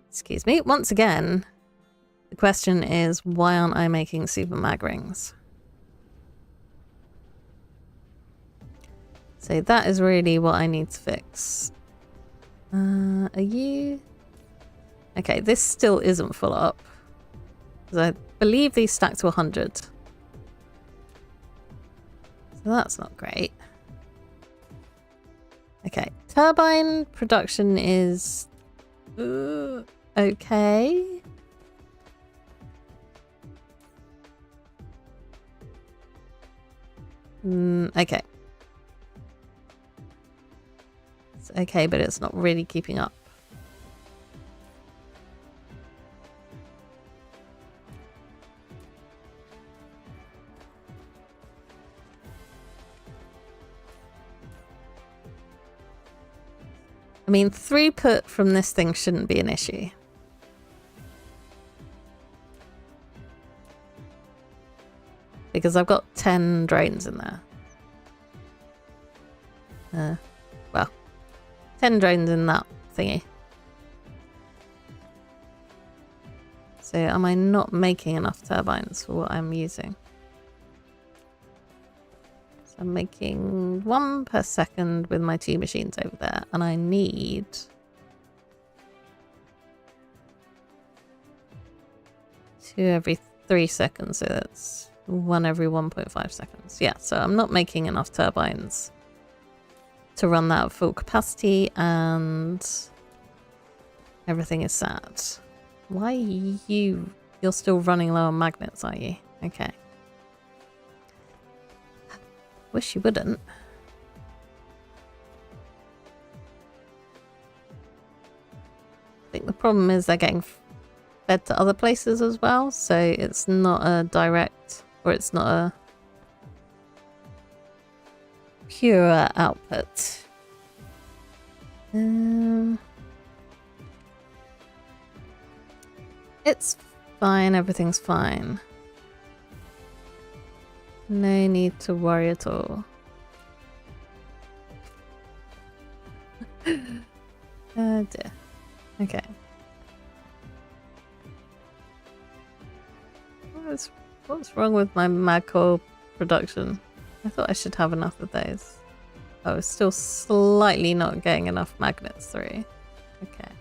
excuse me. Once again, the question is, why aren't I making super mag rings? So that is really what I need to fix. Are you... Okay, this still isn't full up. Because I believe these stack to 100. So that's not great. Okay, turbine production is... okay. Okay. It's okay, but it's not really keeping up. I mean, throughput from this thing shouldn't be an issue. Because I've got 10 drains in there. Well, 10 drains in that thingy. So am I not making enough turbines for what I'm using? So I'm making 1 per second with my 2 machines over there, and I need 2 every 3 seconds, so that's 1 every 1.5 seconds. Yeah, so I'm not making enough turbines to run that at full capacity, and everything is sad. Why you're still running low on magnets, are you? Okay. Wish you wouldn't. I think the problem is they're getting fed to other places as well, so it's not a direct, or it's not a pure output. It's fine, everything's fine. No need to worry at all. Oh dear. Okay. What's wrong with my mag coil production? I thought I should have enough of those. Oh, still slightly not getting enough magnets through. Okay.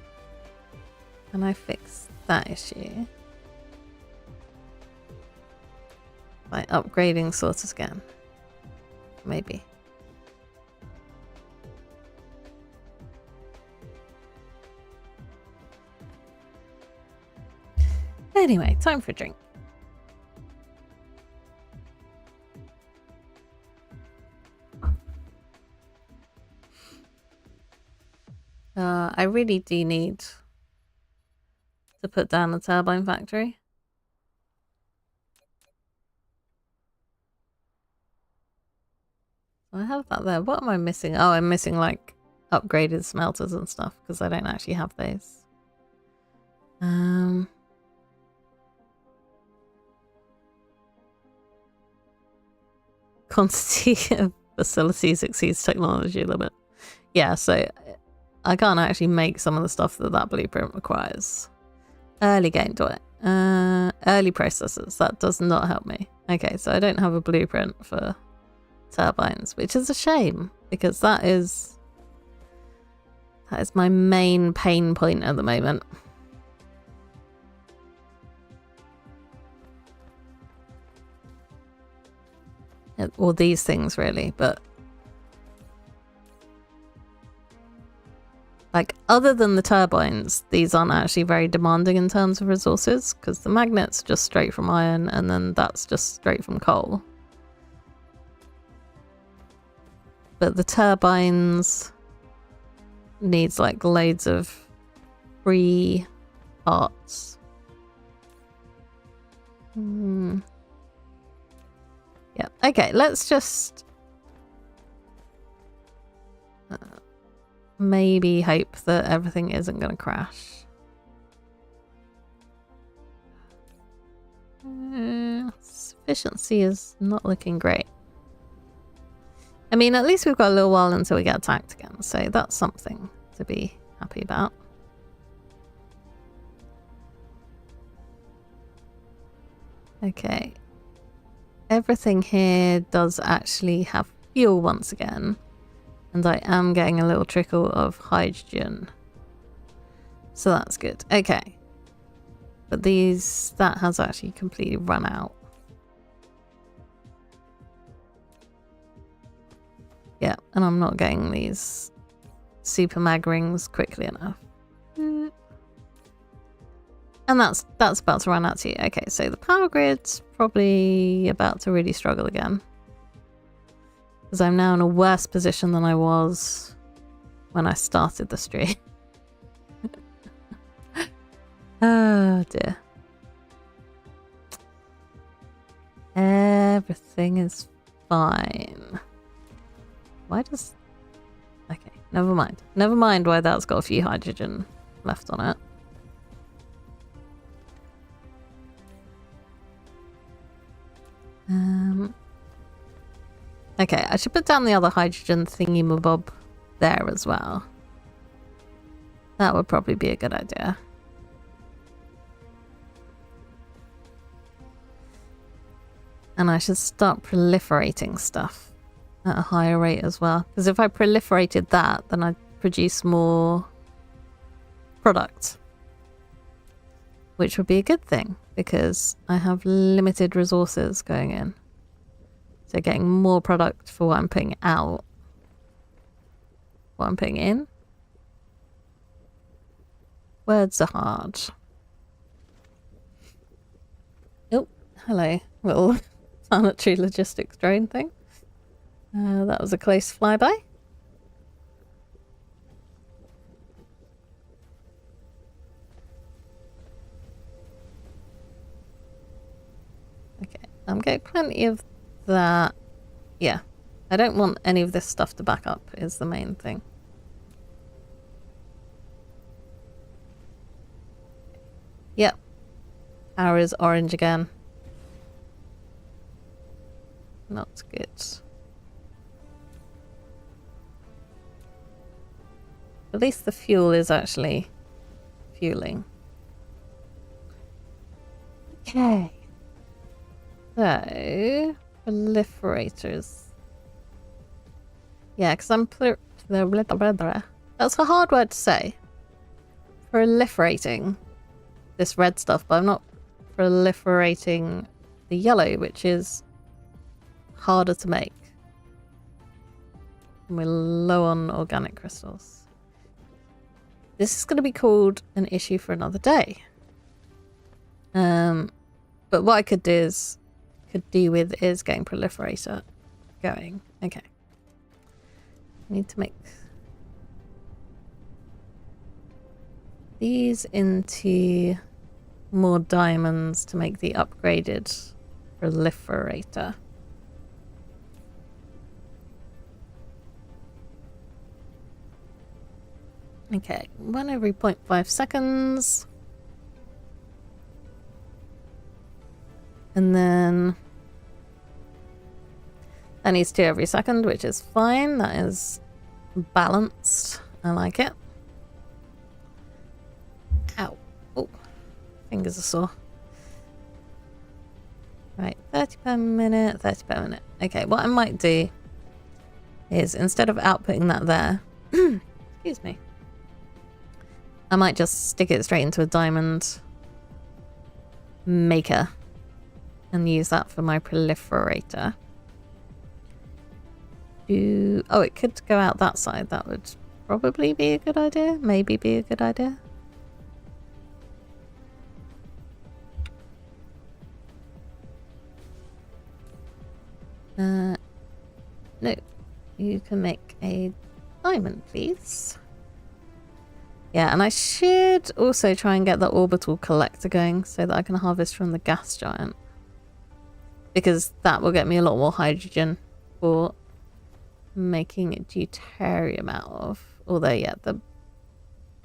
Can I fix that issue? By upgrading sorters again. Maybe. Anyway, time for a drink. I really do need to put down the turbine factory. I have that there. What am I missing? Oh, I'm missing like upgraded smelters and stuff because I don't actually have those. Quantity of facilities exceeds technology limit. Yeah, so I can't actually make some of the stuff that blueprint requires. Early game, do it. Early processors. That does not help me. Okay, so I don't have a blueprint for turbines, which is a shame because that is my main pain point at the moment. Or these things really, but like other than the turbines, these aren't actually very demanding in terms of resources because the magnets are just straight from iron and then that's just straight from coal. But the turbines needs like loads of free parts. Yeah, okay, let's just maybe hope that everything isn't going to crash. Sufficiency is not looking great. I mean, at least we've got a little while until we get attacked again, so that's something to be happy about. Okay. Everything here does actually have fuel once again. And I am getting a little trickle of hydrogen. So that's good. Okay. But that has actually completely run out. Yeah, and I'm not getting these super mag rings quickly enough. And that's about to run out too. Okay, so the power grid's probably about to really struggle again. Because I'm now in a worse position than I was when I started the stream. Oh dear. Everything is fine. Why does... Okay, never mind. Never mind why that's got a few hydrogen left on it. Okay, I should put down the other hydrogen thingy-mabob there as well. That would probably be a good idea. And I should start proliferating stuff at a higher rate as well. Because if I proliferated that, then I'd produce more product. Which would be a good thing. because I have limited resources going in. So getting more product for what I'm putting out. What I'm putting in. Words are hard. Oh, hello. Little planetary logistics drone thing. That was a close flyby. Okay, I'm getting plenty of that. Yeah, I don't want any of this stuff to back up is the main thing. Yep. Power is orange again. Not good. At least the fuel is actually fueling. Okay. So, proliferators. Yeah, because I'm that's a hard word to say. Proliferating this red stuff, but I'm not proliferating the yellow, which is harder to make. And we're low on organic crystals. This is going to be called an issue for another day. But what I could do with is getting proliferator going. Okay. Need to make these into more diamonds to make the upgraded proliferator. Okay, 1 every 0.5 seconds. And then that needs 2 every second, which is fine. That is balanced. I like it. Ow. Oh, fingers are sore. Right, 30 per minute, 30 per minute. Okay, what I might do is instead of outputting that there, excuse me, I might just stick it straight into a diamond maker and use that for my proliferator. Oh, it could go out that side. That would probably be a good idea. Maybe be a good idea. No. You can make a diamond, please. Yeah, and I should also try and get the orbital collector going so that I can harvest from the gas giant. Because that will get me a lot more hydrogen for making deuterium out of. Although, yeah, the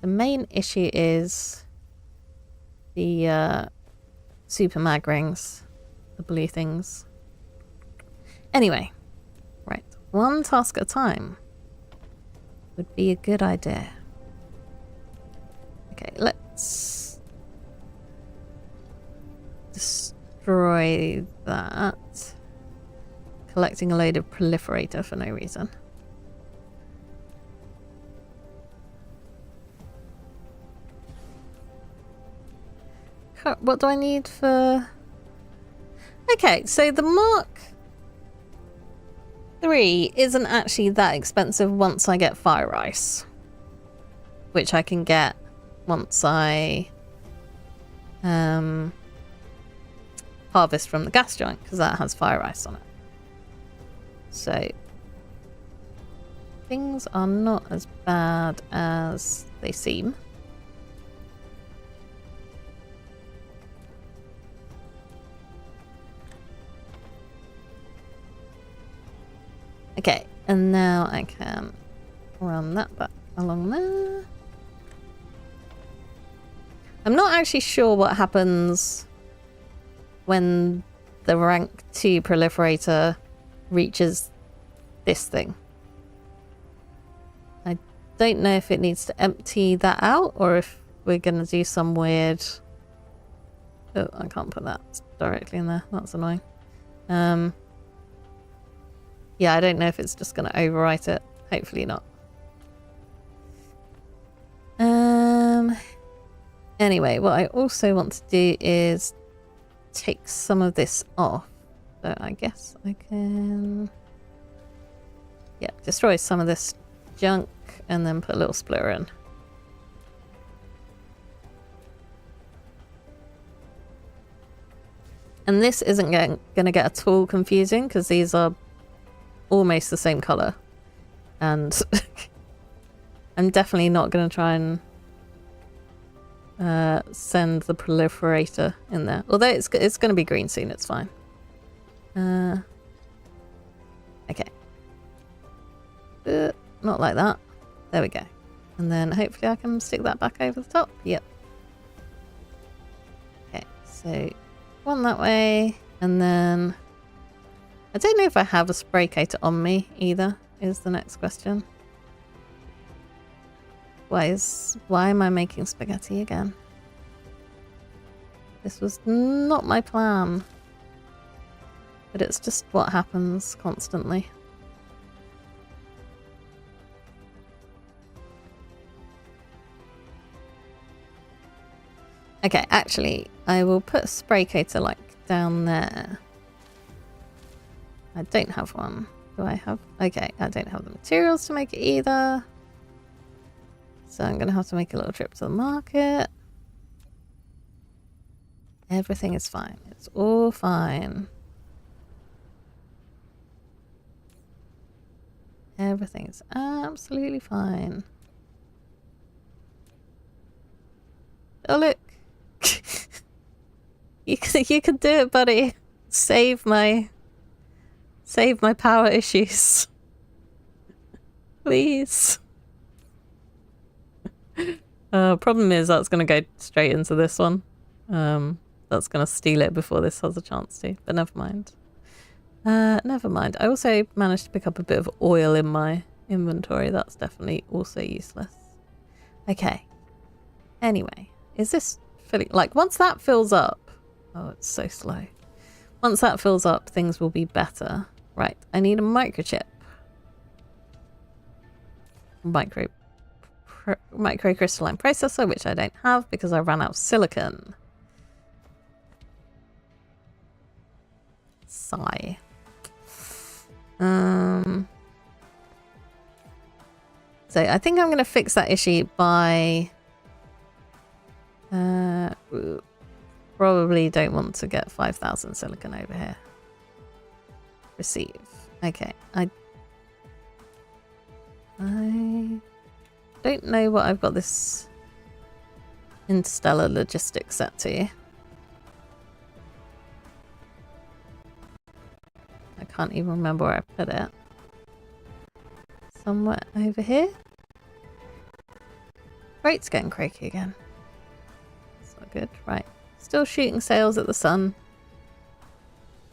main issue is the super mag rings, the blue things. Anyway, right, 1 task at a time would be a good idea. Okay, let's destroy that. Collecting a load of proliferator for no reason. What do I need for... Okay, so the Mark 3 isn't actually that expensive once I get fire ice. Which I can get once I harvest from the gas giant, because that has fire ice on it. So things are not as bad as they seem. Okay, and now I can run that back along there. I'm not actually sure what happens when the rank 2 proliferator reaches this thing. I don't know if it needs to empty that out or if we're going to do some weird... Oh, I can't put that directly in there. That's annoying. Yeah, I don't know if it's just going to overwrite it. Hopefully not. Anyway, what I also want to do is take some of this off. So I guess I can... Yeah, destroy some of this junk and then put a little splitter in. And this isn't going to get at all confusing because these are almost the same color. And I'm definitely not going to try and send the proliferator in there. Although it's going to be green soon, it's fine. Okay. Not like that. There we go. And then hopefully I can stick that back over the top. Yep. Okay, so one that way. And then I don't know if I have a spray coater on me either, is the next question. Why am I making spaghetti again? This was not my plan. But it's just what happens constantly. Okay, actually, I will put a spray coater like down there. I don't have one. Do I have? Okay, I don't have the materials to make it either. So I'm going to have to make a little trip to the market. Everything is fine. It's all fine. Everything is absolutely fine. Oh, look. You can do it, buddy. Save my power issues. Please. Problem is that's going to go straight into this one. That's going to steal it before this has a chance to, but never mind. Never mind. I also managed to pick up a bit of oil in my inventory. That's definitely also useless. Okay. Anyway, is this filling? Like, once that fills up... Oh, it's so slow. Once that fills up, things will be better. Right, I need a microchip. Microcrystalline processor, which I don't have because I ran out of silicon. Sigh. So I think I'm going to fix that issue by... probably don't want to get 5,000 silicon over here. Receive. Okay. I don't know what I've got this interstellar logistics set to. I can't even remember where I put it. Somewhere over here? Rate's getting croaky again. That's not good. Right. Still shooting sails at the sun.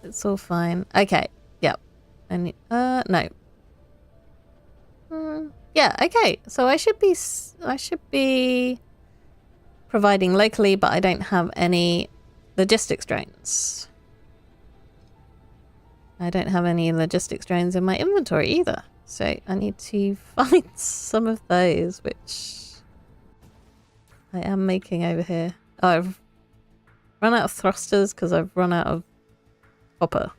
It's all fine. Okay. Yep. And no. Yeah, okay. So I should be providing locally, but I don't have any logistics drones. I don't have any logistics drones in my inventory either. So I need to find some of those, which I am making over here. Oh, I've run out of thrusters because I've run out of copper.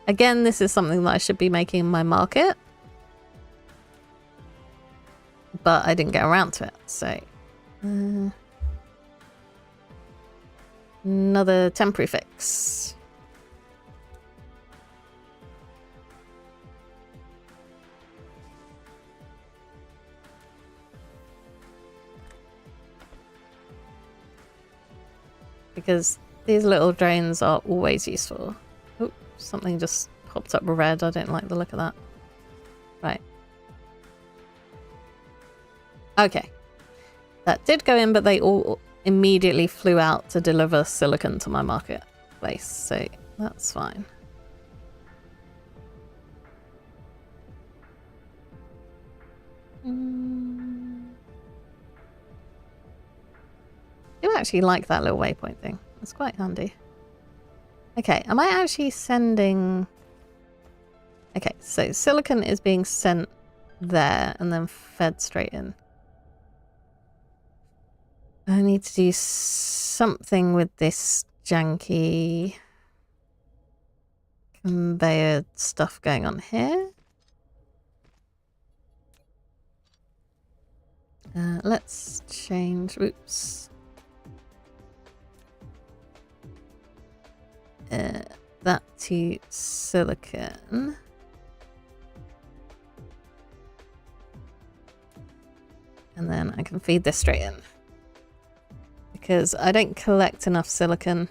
Again, this is something that I should be making in my market. But I didn't get around to it, so... another temporary fix. Because these little drones are always useful. Oh, something just popped up red. I don't like the look of that. Right. Okay. That did go in, but they all immediately flew out to deliver silicon to my marketplace, so that's fine. I do actually like that little waypoint thing. It's quite handy. Okay, am I actually sending... Okay, so silicon is being sent there and then fed straight in. I need to do something with this janky conveyor stuff going on here. Let's change, oops. That to silicon. And then I can feed this straight in. Because I don't collect enough silicon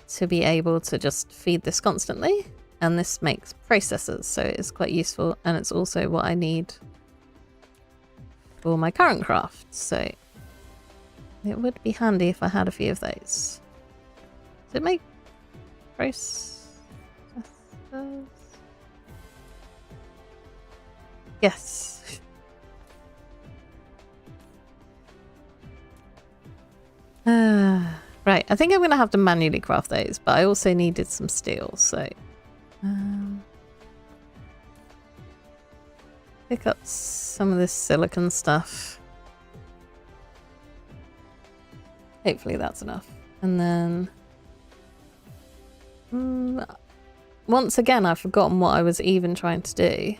to be able to just feed this constantly. And this makes processors, so it's quite useful. And it's also what I need for my current craft. So it would be handy if I had a few of those. Does it make processors? Yes. Right, I think I'm going to have to manually craft those, but I also needed some steel, so... pick up some of this silicon stuff. Hopefully that's enough. And then... once again, I've forgotten what I was even trying to do.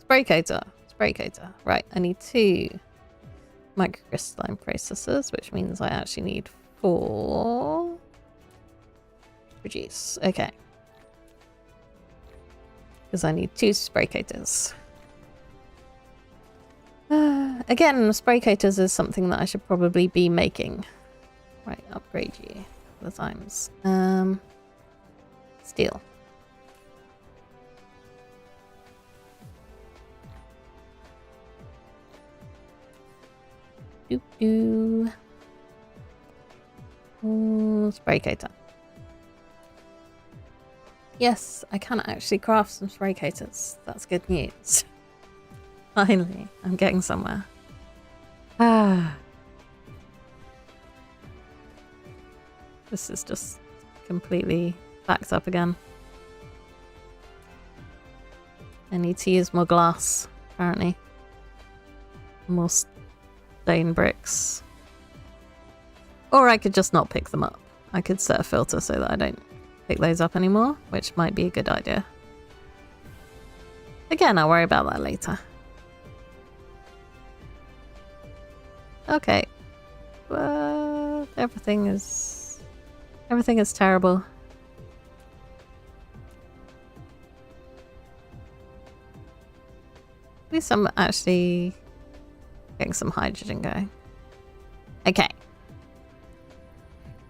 Spray coater. Spray coater. Right, I need 2 microcrystalline processors, which means I actually need 4. Produce. Okay. Because I need 2 spray coaters. Again, spray coaters is something that I should probably be making. Right, upgrade you the times. Steel. Doo-doo. Spray coater. Yes, I can actually craft some spray coaters. That's good news. Finally, I'm getting somewhere. This is just completely backed up again. I need to use more glass, apparently. More stone bricks. Or I could just not pick them up. I could set a filter so that I don't pick those up anymore, which might be a good idea. Again, I'll worry about that later. Okay. Everything is terrible. At least I'm actually getting some hydrogen going. Okay.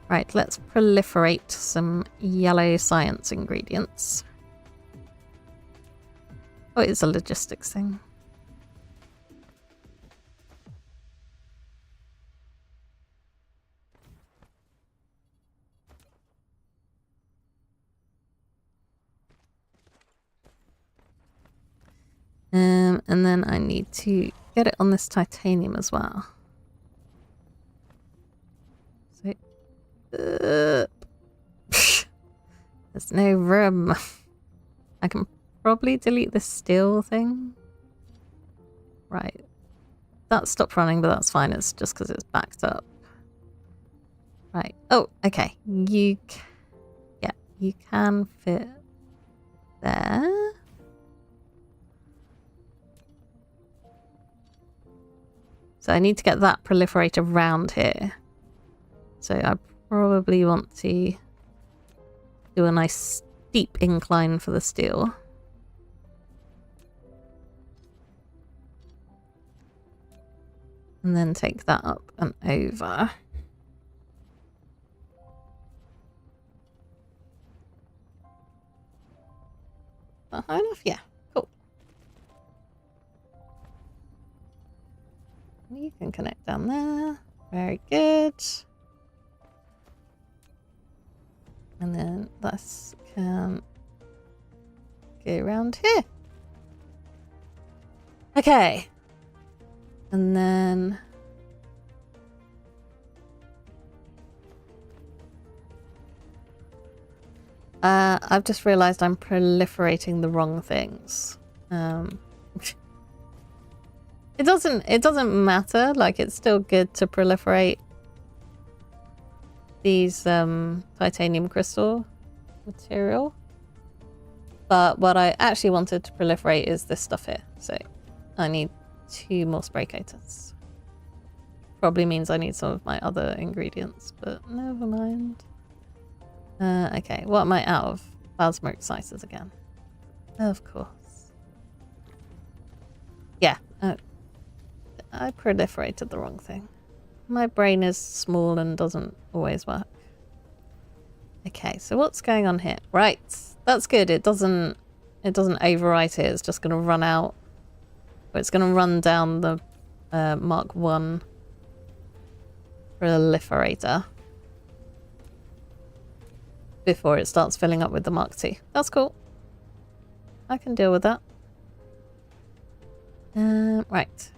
Right, let's proliferate some yellow science ingredients. Oh, it's a logistics thing. And then I need to get it on this titanium as well. So, there's no room. I can probably delete the steel thing. Right. That stopped running, but that's fine. It's just because it's backed up. Right. Oh, okay. You can fit there. So I need to get that proliferator around here. So I probably want to do a nice steep incline for the steel. And then take that up and over. That high enough? Yeah. Cool. You can connect down there. Very good. And then this can go around here. Okay. And then I've just realized I'm proliferating the wrong things. It doesn't matter. Like, it's still good to proliferate these titanium crystal material. But what I actually wanted to proliferate is this stuff here. So I need 2 more spraycators. Probably means I need some of my other ingredients, but never mind. Okay, what am I out of? Plasma exciters again. Of course. Yeah, I proliferated the wrong thing. My brain is small and doesn't always work. Okay, so what's going on here? Right, that's good. It doesn't overwrite it. It's just going to run out. Or it's going to run down the Mark 1 proliferator before it starts filling up with the Mark 2. That's cool. I can deal with that. Right.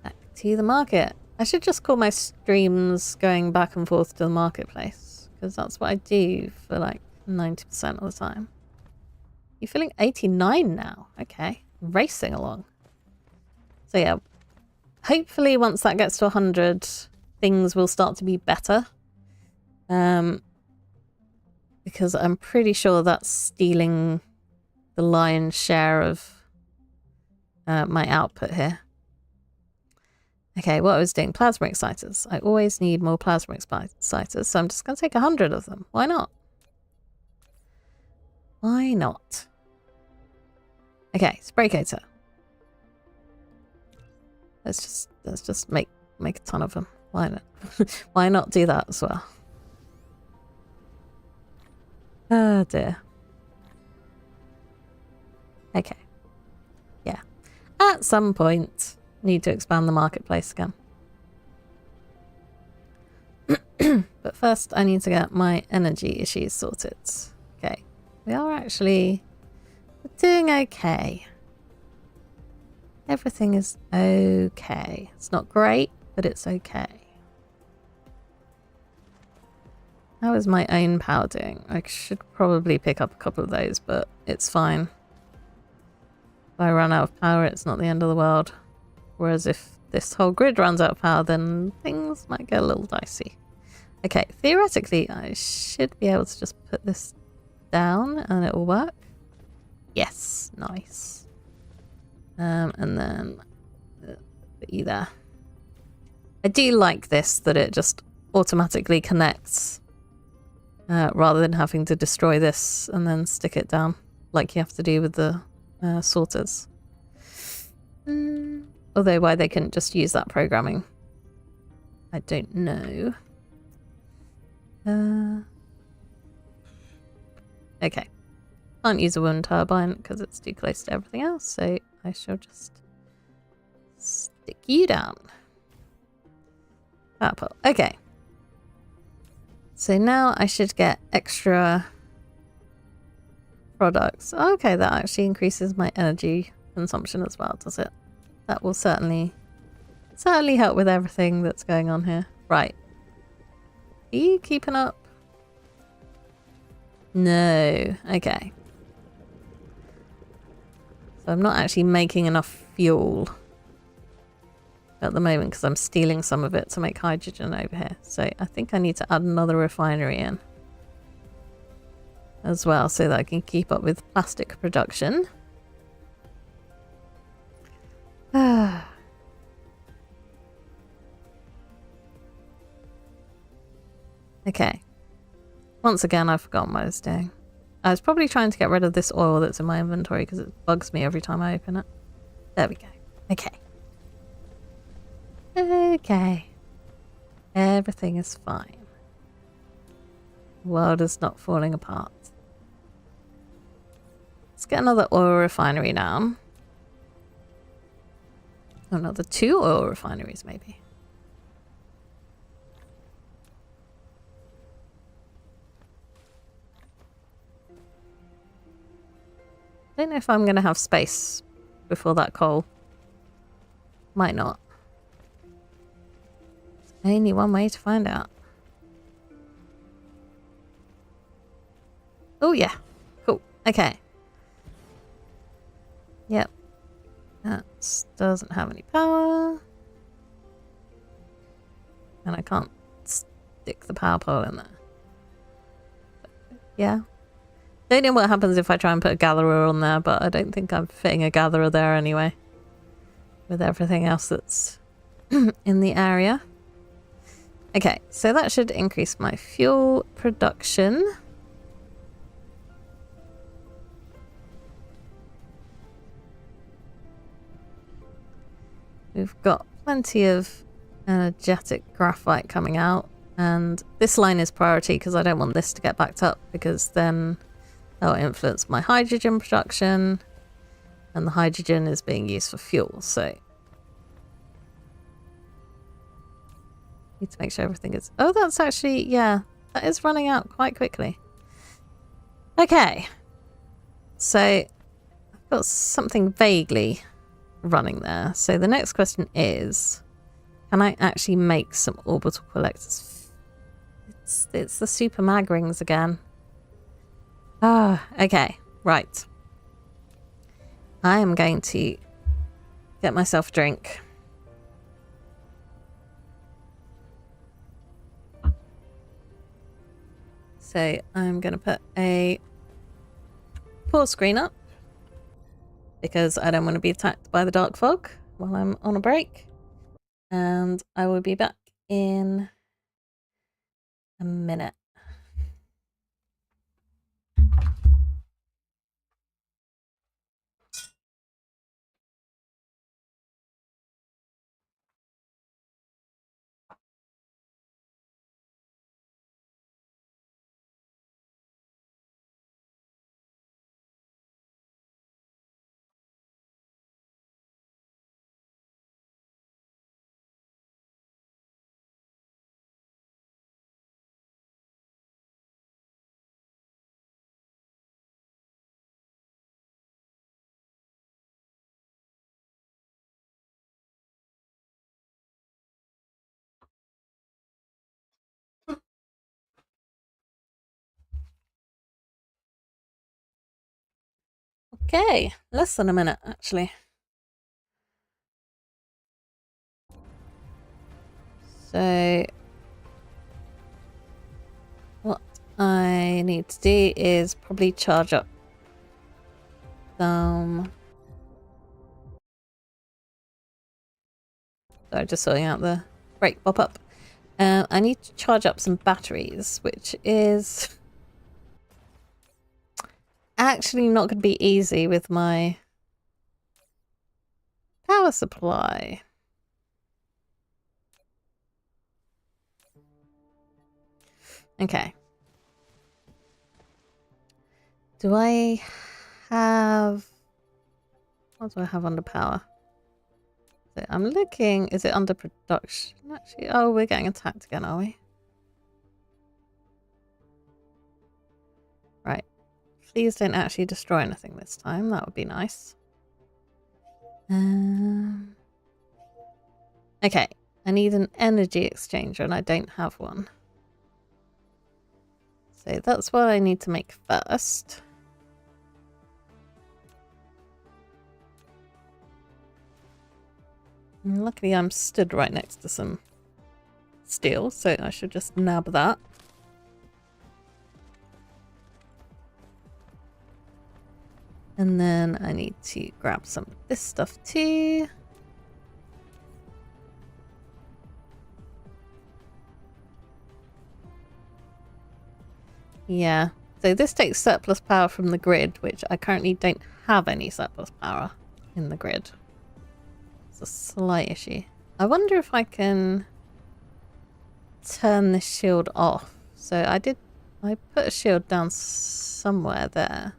Back to the market. I should just call my streams going back and forth to the marketplace, because that's what I do for like 90% of the time. You're feeling 89 now. Okay. Racing along. So yeah, hopefully once that gets to 100, things will start to be better. Because I'm pretty sure that's stealing the lion's share of my output here. Okay, what I was doing, plasma exciters. I always need more plasma exciters, so I'm just going to take 100 of them. Why not? Why not? Okay, spraycator. Let's just make a ton of them. Why not? Why not do that as well? Oh dear. Okay. Yeah. At some point, need to expand the marketplace again. But first, I need to get my energy issues sorted. Okay. We are actually doing okay. Everything is okay. It's not great, but it's okay. How is my own power doing? I should probably pick up a couple of those, but it's fine. If I run out of power, it's not the end of the world. Whereas if this whole grid runs out of power, then things might get a little dicey. Okay, theoretically, I should be able to just put this down and it will work. Yes, nice. And then put you there. I do like this, that it just automatically connects rather than having to destroy this and then stick it down like you have to do with the sorters. Although why they couldn't just use that programming, I don't know. Okay. Can't use a wind turbine because it's too close to everything else, so I shall just stick you down. Purple. Okay. So now I should get extra products. Okay, that actually increases my energy consumption as well, does it? That will certainly help with everything that's going on here. Right. Are you keeping up? No. Okay. So I'm not actually making enough fuel at the moment because I'm stealing some of it to make hydrogen over here. So I think I need to add another refinery in as well so that I can keep up with plastic production. Okay. Once again, I've forgotten what I was doing. I was probably trying to get rid of this oil that's in my inventory because it bugs me every time I open it. There we go. Okay. Okay. Everything is fine. The world is not falling apart. Let's get another oil refinery now. Another 2 oil refineries, maybe. I don't know if I'm going to have space before that coal. Might not. There's only one way to find out. Oh yeah. Cool. Okay. Yep. This doesn't have any power. And I can't stick the power pole in there. Yeah. Don't know what happens if I try and put a gatherer on there, but I don't think I'm fitting a gatherer there anyway. With everything else that's in the area. Okay, so that should increase my fuel production. We've got plenty of energetic graphite coming out, and this line is priority because I don't want this to get backed up, because then that'll influence my hydrogen production, and the hydrogen is being used for fuel, so need to make sure everything is... Oh, that's actually... yeah, that is running out quite quickly. Okay, so I've got something vaguely running there. So the next question is, can I actually make some orbital collectors? It's the super mag rings again. Ah, okay, right. I am going to get myself a drink. So I'm going to put a pause screen up because I don't want to be attacked by the dark fog while I'm on a break. And I will be back in a minute. Okay, less than a minute actually. So what I need to do is probably charge up some... Sorry, just sorting out the brake pop-up. I need to charge up some batteries, which is actually not going to be easy with my power supply. Okay. Do I have... What do I have under power? So I'm looking... Is it under production? Actually, oh, we're getting attacked again, are we? Right. Please don't actually destroy anything this time. That would be nice. Okay. I need an energy exchanger and I don't have one. So that's what I need to make first. And luckily I'm stood right next to some steel, so I should just nab that. And then I need to grab some of this stuff too. Yeah, so this takes surplus power from the grid, which I currently don't have any surplus power in the grid. It's a slight issue. I wonder if I can turn this shield off. So I put a shield down somewhere there.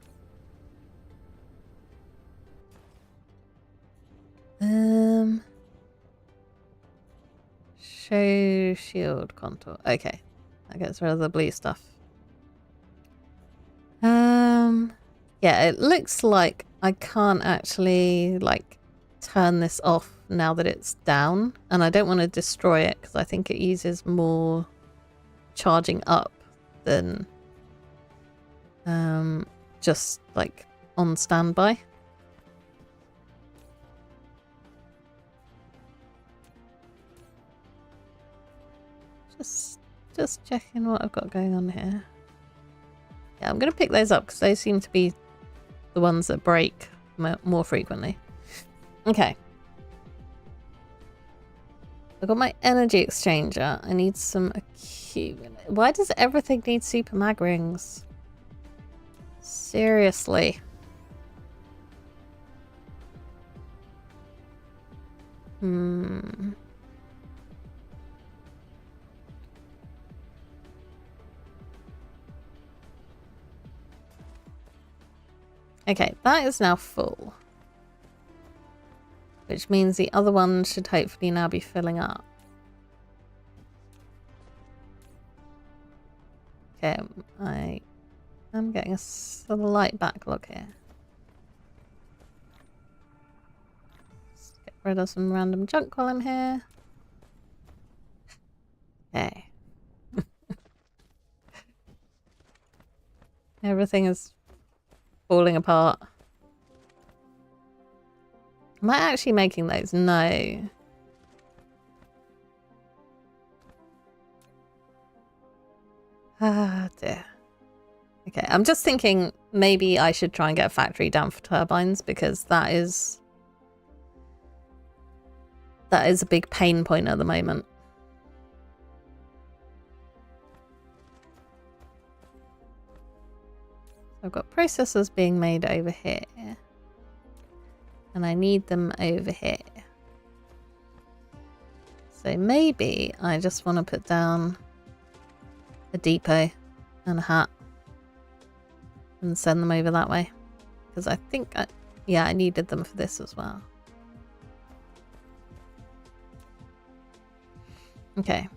Show shield contour. Okay, that gets rid of the blue stuff. Yeah, it looks like I can't actually like turn this off now that it's down, and I don't want to destroy it because I think it uses more charging up than just like on standby. Just checking what I've got going on here. Yeah, I'm going to pick those up because they seem to be the ones that break more frequently. Okay. I've got my energy exchanger. I need some accumulator. Why does everything need super mag rings? Seriously. Okay, that is now full. Which means the other one should hopefully now be filling up. Okay, I am getting a slight backlog here. Let's get rid of some random junk while I'm here. Okay. Everything is falling apart. Am I actually making those? No. Ah, dear. Okay, I'm just thinking maybe I should try and get a factory down for turbines because that is a big pain point at the moment. I've got processors being made over here. And I need them over here. So maybe I just want to put down a depot and a hat and send them over that way. Because I think, yeah, I needed them for this as well. Okay.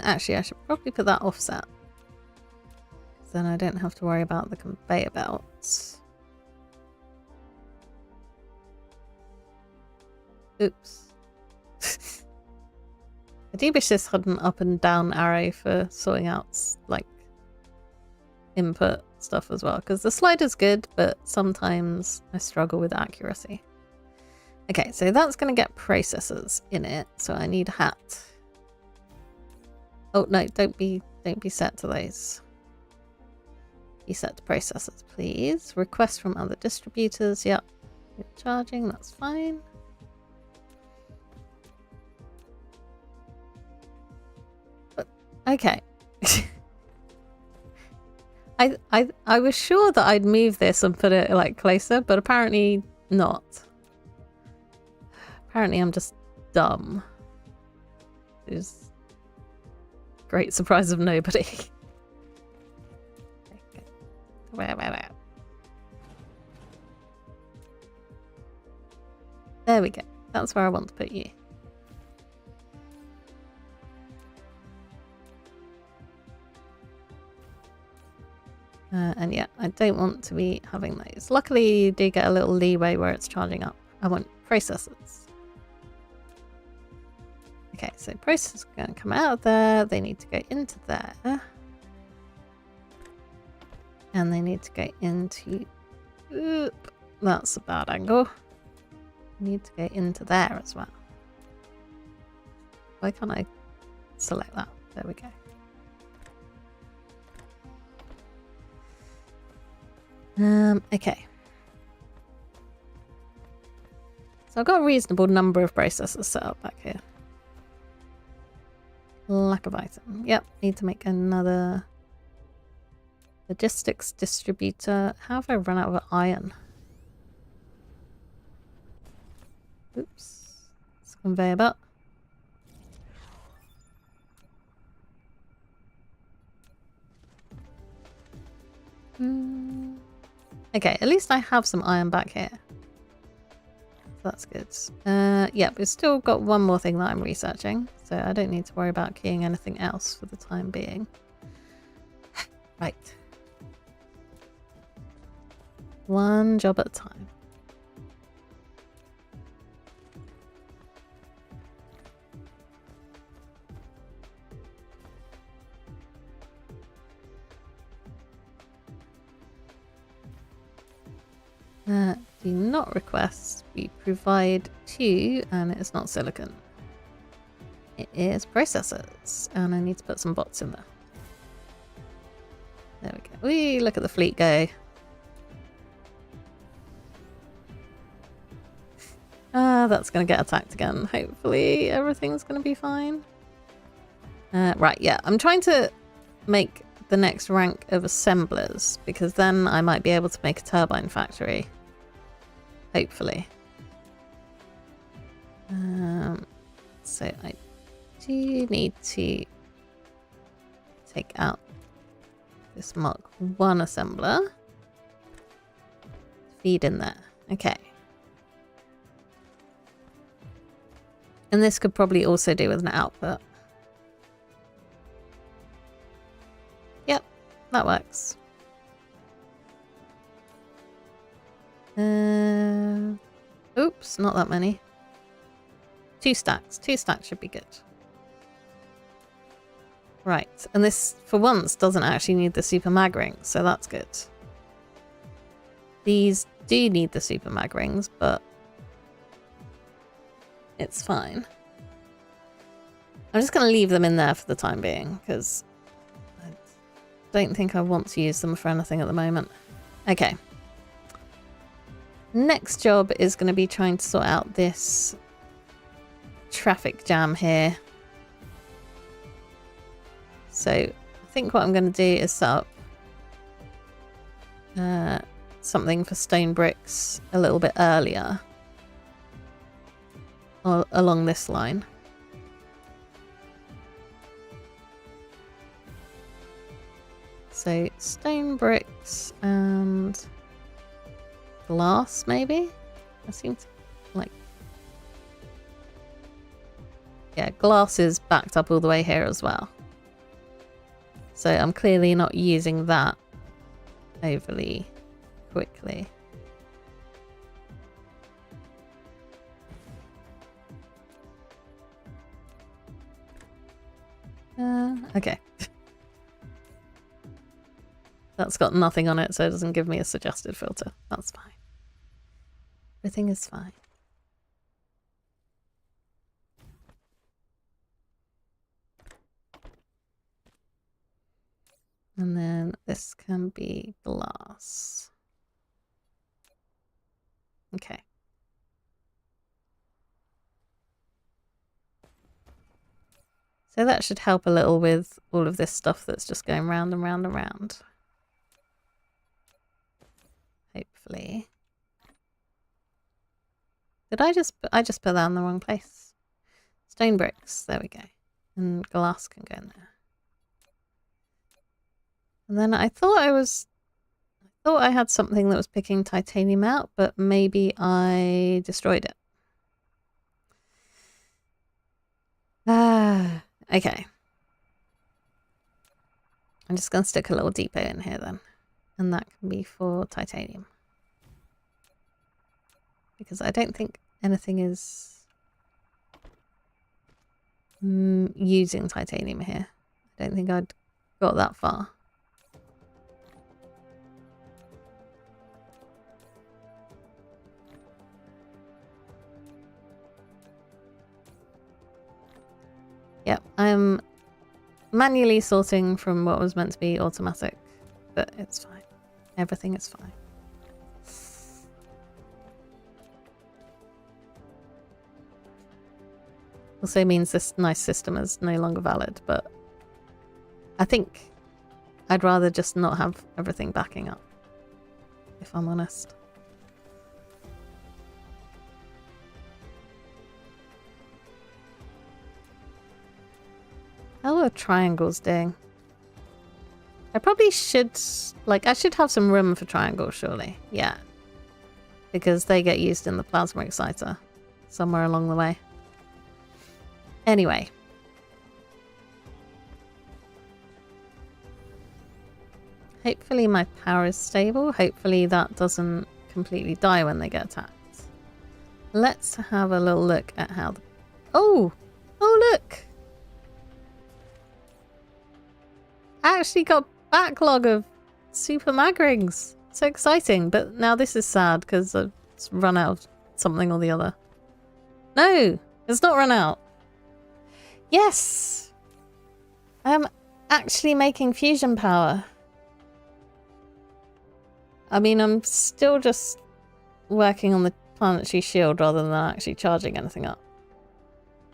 Actually, I should probably put that offset. Then I don't have to worry about the conveyor belts. Oops. I do wish this had an up and down arrow for sorting out, like, input stuff as well. Because the slider's good, but sometimes I struggle with accuracy. Okay, so that's going to get processors in it. So I need a hat. Oh, no, don't be set to those. Be set to processors, please. Request from other distributors. Yep. You're charging, that's fine. But, okay. I was sure that I'd move this and put it, like, closer, but apparently not. Apparently I'm just dumb. It's great surprise of nobody. Where? There we go. That's where I want to put you. And yeah, I don't want to be having those. Luckily, you do get a little leeway where it's charging up. I want processors. Okay, so processors are going to come out of there. They need to go into there. And they need to go into... Oop, that's a bad angle. Need to go into there as well. Why can't I select that? There we go. Okay. So I've got a reasonable number of processors set up back here. Lack of item. Yep, need to make another logistics distributor. How have I run out of iron? Oops. It's a conveyor belt. Okay, at least I have some iron back here. That's good. Yeah, we've still got one more thing that I'm researching, so I don't need to worry about keying anything else for the time being. Right. One job at a time. Do not request. We provide 2, and it's not silicon. It is processors, and I need to put some bots in there. There we go. Wee, look at the fleet go. That's going to get attacked again. Hopefully everything's going to be fine. Right, yeah. I'm trying to make the next rank of assemblers, because then I might be able to make a turbine factory. Hopefully. So I do need to take out this Mark 1 assembler. Feed in there. Okay. And this could probably also do with an output. Yep, that works. Oops, not that many. 2 stacks. 2 stacks should be good. Right, and this, for once, doesn't actually need the super mag rings, so that's good. These do need the super mag rings, but it's fine. I'm just going to leave them in there for the time being, because I don't think I want to use them for anything at the moment. Okay. Next job is going to be trying to sort out this traffic jam here. So I think what I'm going to do is set up something for stone bricks a little bit earlier along this line. So stone bricks and glass, maybe? I seem to like... Yeah, glass is backed up all the way here as well. So I'm clearly not using that overly quickly. Okay. That's got nothing on it, so it doesn't give me a suggested filter. That's fine. Everything is fine. And then this can be glass. Okay. So that should help a little with all of this stuff that's just going round and round and round. Hopefully. Did I just put that in the wrong place? Stone bricks, there we go. And glass can go in there. And then I thought I had something that was picking titanium out, but maybe I destroyed it. Okay. I'm just going to stick a little depot in here then. And that can be for titanium. Because I don't think anything is using titanium here. I don't think I'd got that far. Yep, I'm manually sorting from what was meant to be automatic, but it's fine. Everything is fine. Also means this nice system is no longer valid, but I think I'd rather just not have everything backing up, if I'm honest. How are triangles doing? I probably should, like, I should have some room for triangles, surely. Yeah. Because they get used in the plasma exciter somewhere along the way. Anyway. Hopefully my power is stable. Hopefully that doesn't completely die when they get attacked. Let's have a little look at how the... Oh! Oh, look! I actually got backlog of super mag rings. So exciting, but now this is sad because I've run out of something or the other. No, it's not run out. Yes! I am actually making fusion power. I mean, I'm still just working on the planetary shield rather than actually charging anything up.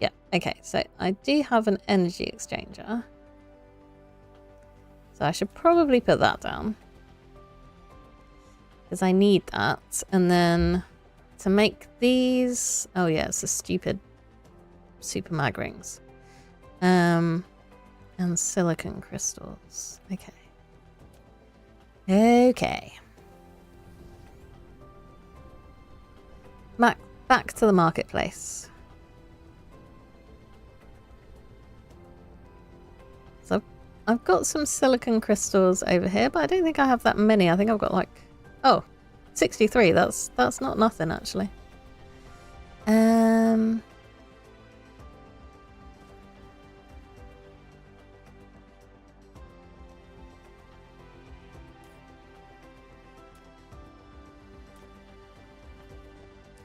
Yeah, okay, so I do have an energy exchanger. So I should probably put that down. Because I need that. And then to make these... Oh yeah, it's the stupid super mag rings. And silicon crystals. Okay. Okay. Back to the marketplace. So I've got some silicon crystals over here, but I don't think I have that many. I think I've got like... Oh, 63. That's not nothing, actually.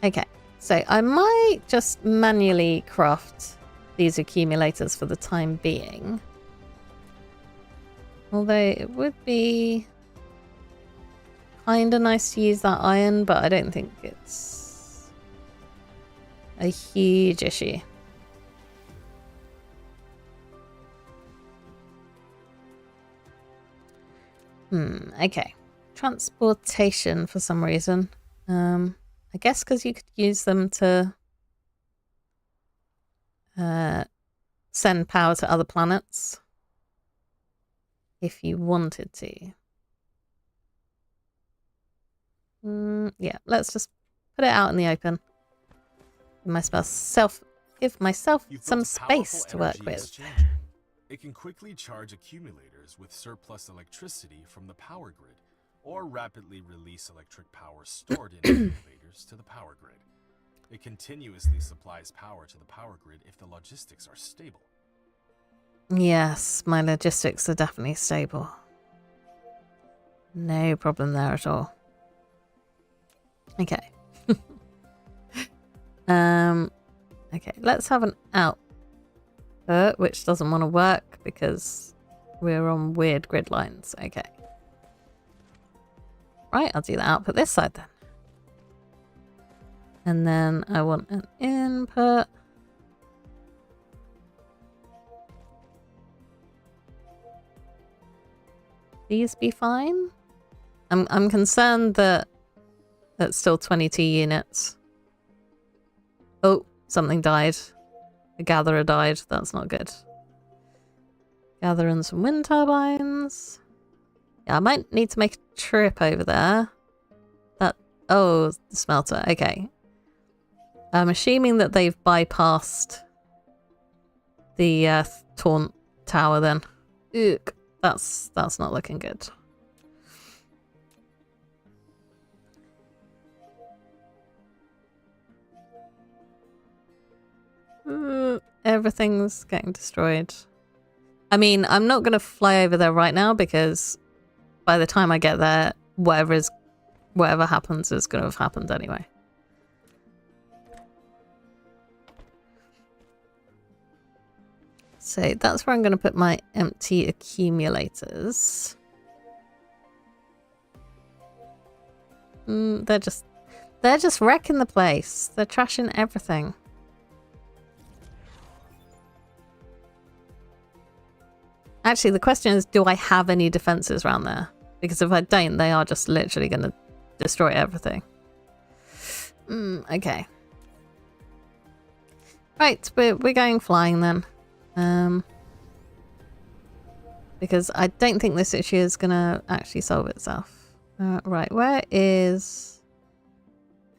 Okay, so I might just manually craft these accumulators for the time being. Although it would be kind of nice to use that iron, but I don't think it's a huge issue. Okay. Transportation for some reason. I guess because you could use them to send power to other planets if you wanted to. Yeah, let's just put it out in the open. Give myself some space to work with. It can quickly charge accumulators with surplus electricity from the power grid, or rapidly release electric power stored in accumulators to the power grid. It continuously supplies power to the power grid if the logistics are stable. Yes, my logistics are definitely stable. No problem there at all. Okay. Okay, let's have an output, which doesn't want to work because we're on weird grid lines. Okay. Right, I'll do the output this side then. And then I want an input. These be fine? I'm concerned that that's still 22 units. Oh, something died. A gatherer died. That's not good. Gathering some wind turbines. Yeah, I might need to make a trip over there. Oh, the smelter. Okay. I'm assuming that they've bypassed the taunt tower then. Ugh, that's not looking good. Everything's getting destroyed. I mean, I'm not going to fly over there right now because by the time I get there, whatever happens is going to have happened anyway. So that's where I'm going to put my empty accumulators. They're just wrecking the place. They're trashing everything. Actually, the question is, do I have any defenses around there? Because if I don't, they are just literally going to destroy everything. Okay. Right, we're going flying then. Because I don't think this issue is going to actually solve itself. Right, where is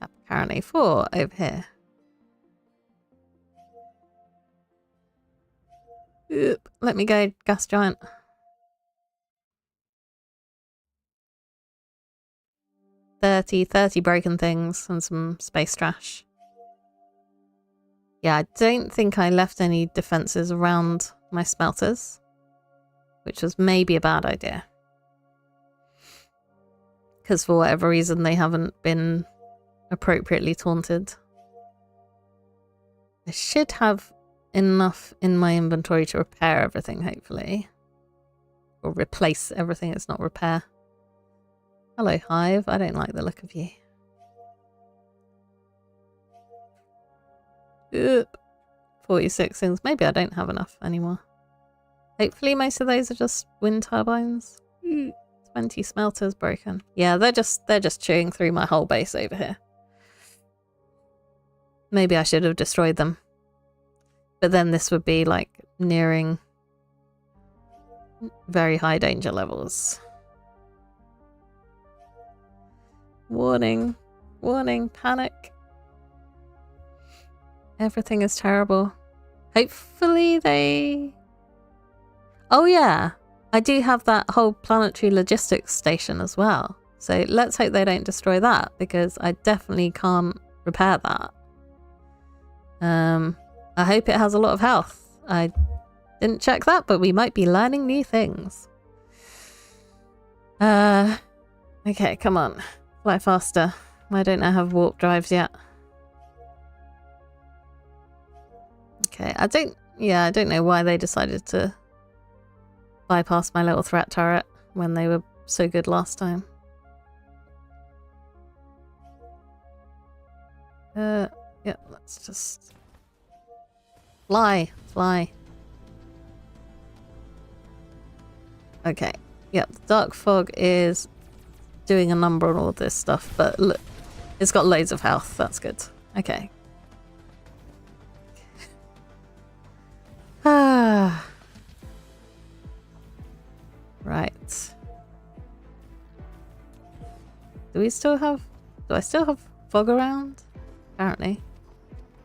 apparently 4 over here? Oop, let me go, gas giant. $30 broken things and some space trash. Yeah, I don't think I left any defenses around my smelters, which was maybe a bad idea. because for whatever reason they haven't been appropriately taunted. I should have enough in my inventory to repair everything, hopefully. Or replace everything, it's not repair. Hello, Hive. I don't like the look of you. Oop. 46 things. Maybe I don't have enough anymore. Hopefully most of those are just wind turbines. 20 smelters broken. Yeah, they're just chewing through my whole base over here. Maybe I should have destroyed them. But then this would be like nearing very high danger levels. Warning. Warning. Panic. Everything is terrible. Hopefully they... Oh yeah. I do have that whole planetary logistics station as well. So let's hope they don't destroy that, because I definitely can't repair that. I hope it has a lot of health. I didn't check that, but we might be learning new things. Okay, come on. Fly faster. I don't have warp drives yet. Okay, I don't know why they decided to bypass my little threat turret when they were so good last time. Yeah, let's just fly. Okay, yep, the dark fog is doing a number on all of this stuff, but look, it's got loads of health. That's good. Okay. Right. Do I still have fog around? Apparently.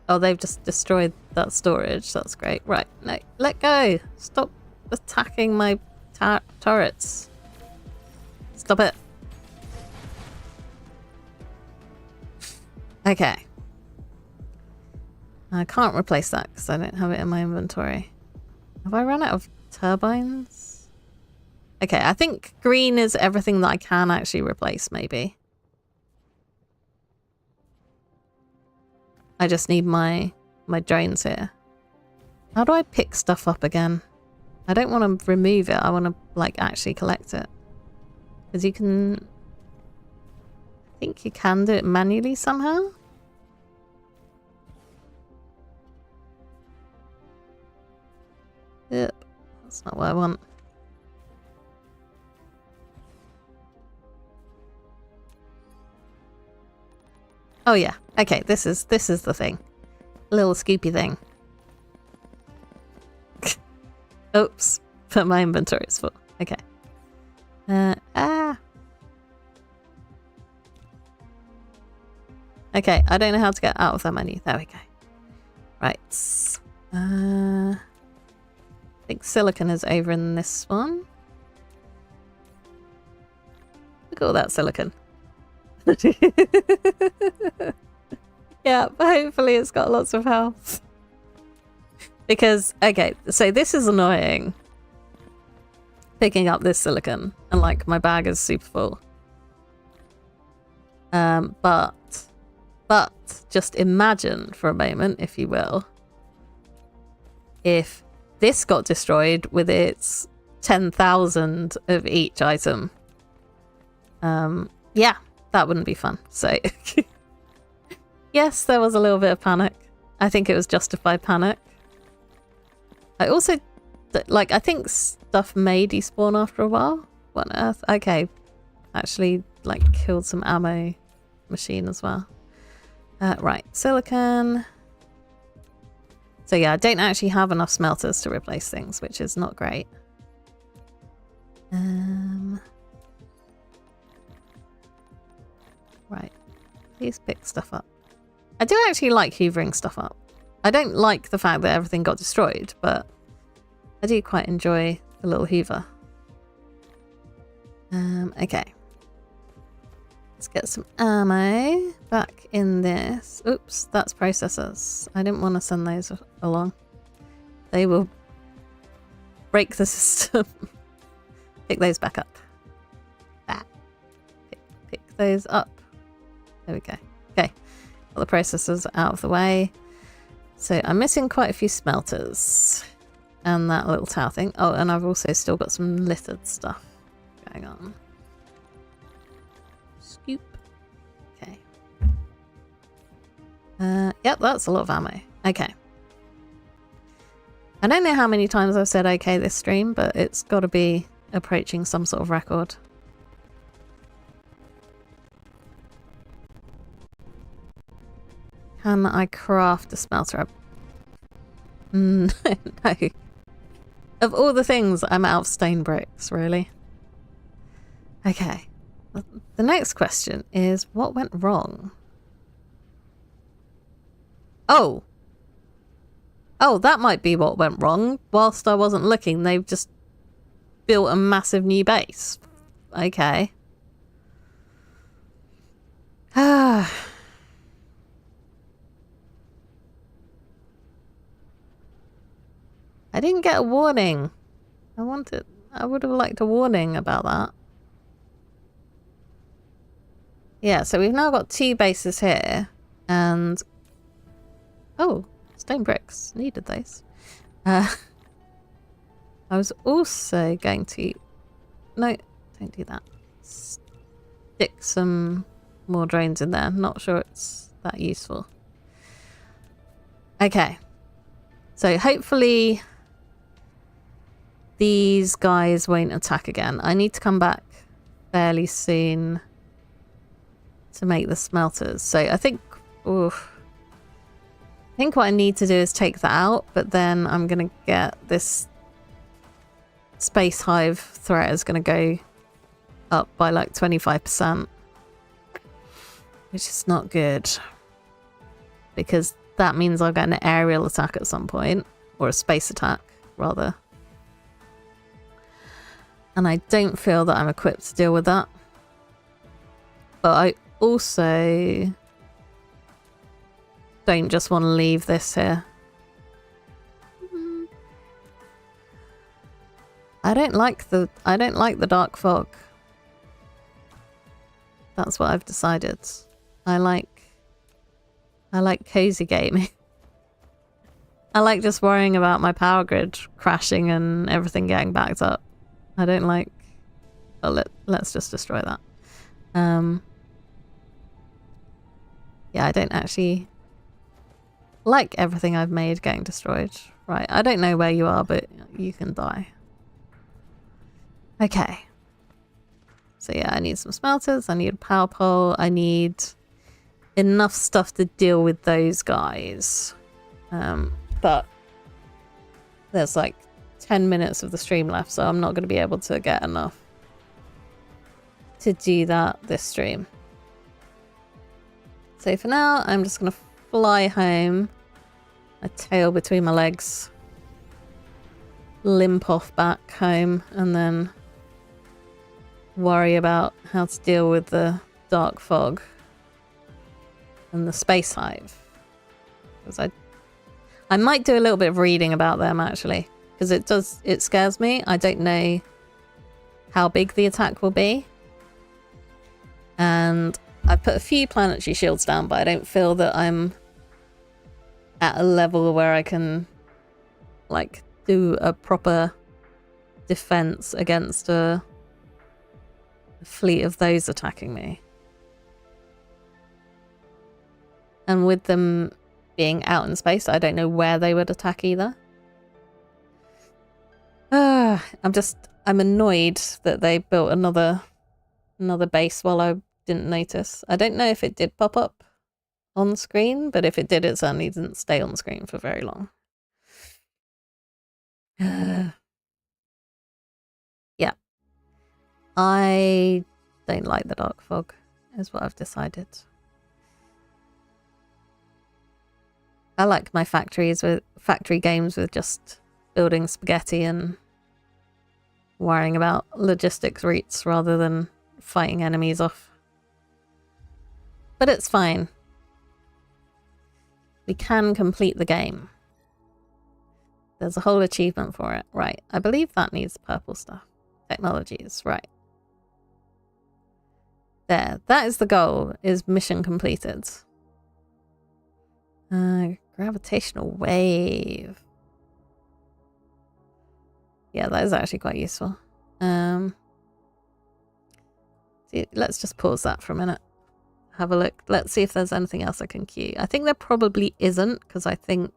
Oh, they've just destroyed that storage. That's great. Right. No, let go. Stop attacking my turrets. Stop it. Okay. I can't replace that because I don't have it in my inventory. Have I run out of turbines? Okay, I think green is everything that I can actually replace, maybe. I just need my drones here. How do I pick stuff up again? I don't want to remove it. I want to, like, actually collect it. Because you can... I think you can do it manually somehow. Yep. That's not what I want. Oh yeah. Okay, this is the thing. A little scoopy thing. Oops. But my inventory is full. Okay. Okay, I don't know how to get out of that menu. There we go. Right. I think silicon is over in this one. Look at all that silicon. Yeah, but hopefully it's got lots of health. Because, okay, so this is annoying. Picking up this silicon. And, like, my bag is super full. But just imagine for a moment, if you will, if this got destroyed with its 10,000 of each item. Yeah, that wouldn't be fun. So, yes, there was a little bit of panic. I think it was justified panic. I also, like, I think stuff may despawn after a while. What on earth? Okay. Actually, like, killed some ammo machine as well. Right, silicon. So yeah, I don't actually have enough smelters to replace things, which is not great. Right, please pick stuff up. I do actually like hoovering stuff up. I don't like the fact that everything got destroyed, but I do quite enjoy the little hoover. Okay. Let's get some ammo back in this. Oops, that's processors. I didn't want to send those along. They will break the system. Pick those back up. Ah. Pick. those up? There we go. Okay. Got the processors out of the way. So I'm missing quite a few smelters. And that little tower thing. Oh, and I've also still got some littered stuff going on. Scoop. Okay. Yep, that's a lot of ammo. Okay. I don't know how many times I've said okay this stream, but it's got to be approaching some sort of record. Can I craft a smelter up? No. Of all the things, I'm out of stone bricks, really. Okay. The next question is, what went wrong? Oh! Oh, that might be what went wrong. Whilst I wasn't looking, they've just built a massive new base. Okay. Ah. I didn't get a warning. I would have liked a warning about that. Yeah, so we've now got 2 bases here, and oh, stone bricks. Needed those. I was also going to... No, don't do that. Stick some more drones in there. Not sure it's that useful. Okay. So hopefully these guys won't attack again. I need to come back fairly soon to make the smelters. So I think... Oof. I think what I need to do is take that out, but then I'm going to get this space hive threat is going to go up by like 25%, which is not good, because that means I'll get an aerial attack at some point, or a space attack rather, and I don't feel that I'm equipped to deal with that. But I also don't just want to leave this here. I don't like the dark fog. That's what I've decided. I like cozy gaming. I like just worrying about my power grid crashing and everything getting backed up. I don't like... Oh, let's just destroy that. Yeah, I don't actually like everything I've made getting destroyed. Right, I don't know where you are, but you can die. Okay. So yeah, I need some smelters, I need a power pole, I need enough stuff to deal with those guys. But there's like 10 minutes of the stream left, so I'm not going to be able to get enough to do that this stream. So for now, I'm just going to fly home, my tail between my legs, limp off back home, and then worry about how to deal with the dark fog and the space hive. Because I might do a little bit of reading about them, actually, because it scares me. I don't know how big the attack will be, and I've put a few planetary shields down, but I don't feel that I'm at a level where I can like do a proper defense against a fleet of those attacking me. And with them being out in space, I don't know where they would attack either. I'm annoyed that they built another base while I didn't notice. I don't know if it did pop up on screen, but if it did, it certainly didn't stay on screen for very long. Yeah. I don't like the dark fog, is what I've decided. I like my factory games with just building spaghetti and worrying about logistics routes rather than fighting enemies off. But it's fine. We can complete the game. There's a whole achievement for it. Right, I believe that needs purple stuff. Technologies, right. There. That is the goal, is mission completed. Gravitational wave. Yeah, that is actually quite useful. Let's just pause that for a minute. Have a look. Let's see if there's anything else I can queue. I think there probably isn't, because I think...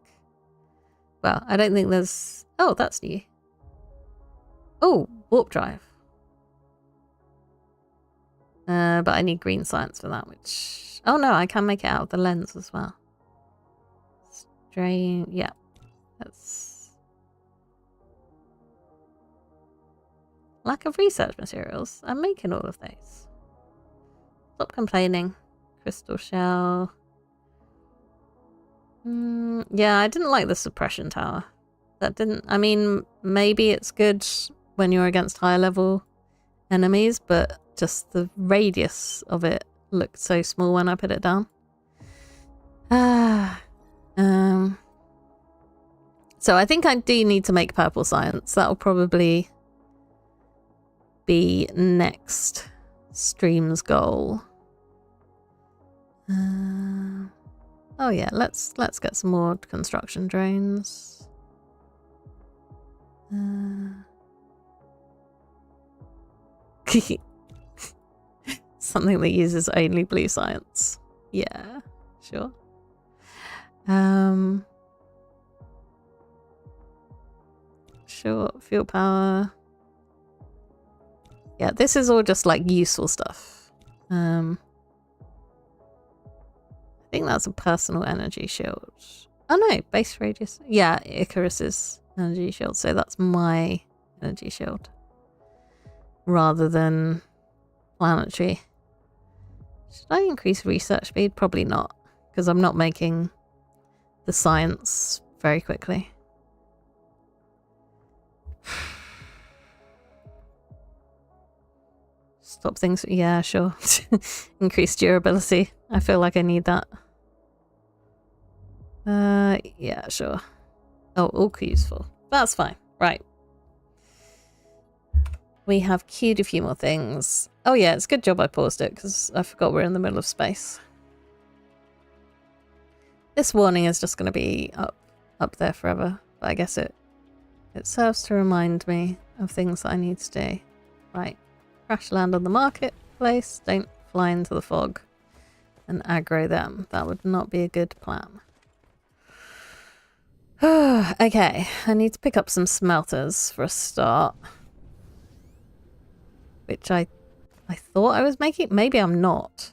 Well, I don't think there's... Oh, that's new. Oh, warp drive. But I need green science for that, which... Oh no, I can make it out of the lens as well. Strain... Yeah. That's... Lack of research materials. I'm making all of those. Stop complaining. Crystal shell. Yeah, I didn't like the suppression tower. That didn't... I mean, maybe it's good when you're against higher level enemies, but just the radius of it looked so small when I put it down. So I think I do need to make purple science. That'll probably be next stream's goal. Oh yeah, let's get some more construction drones. Something that uses only blue science. Yeah, sure. Sure, fuel power. Yeah, this is all just like useful stuff. I think that's a personal energy shield. Oh no, base radius. Yeah, Icarus's energy shield. So that's my energy shield. Rather than planetary. Should I increase research speed? Probably not. Because I'm not making the science very quickly. Stop things. Yeah, sure. Increase durability. I feel like I need that. Yeah, sure. Oh, all useful. That's fine. Right. We have queued a few more things. Oh yeah, it's a good job I paused it because I forgot we're in the middle of space. This warning is just going to be up there forever. But I guess it serves to remind me of things that I need to do. Right. Crash land on the marketplace. Don't fly into the fog and aggro them. That would not be a good plan. Okay, I need to pick up some smelters for a start. Which I thought I was making. Maybe I'm not.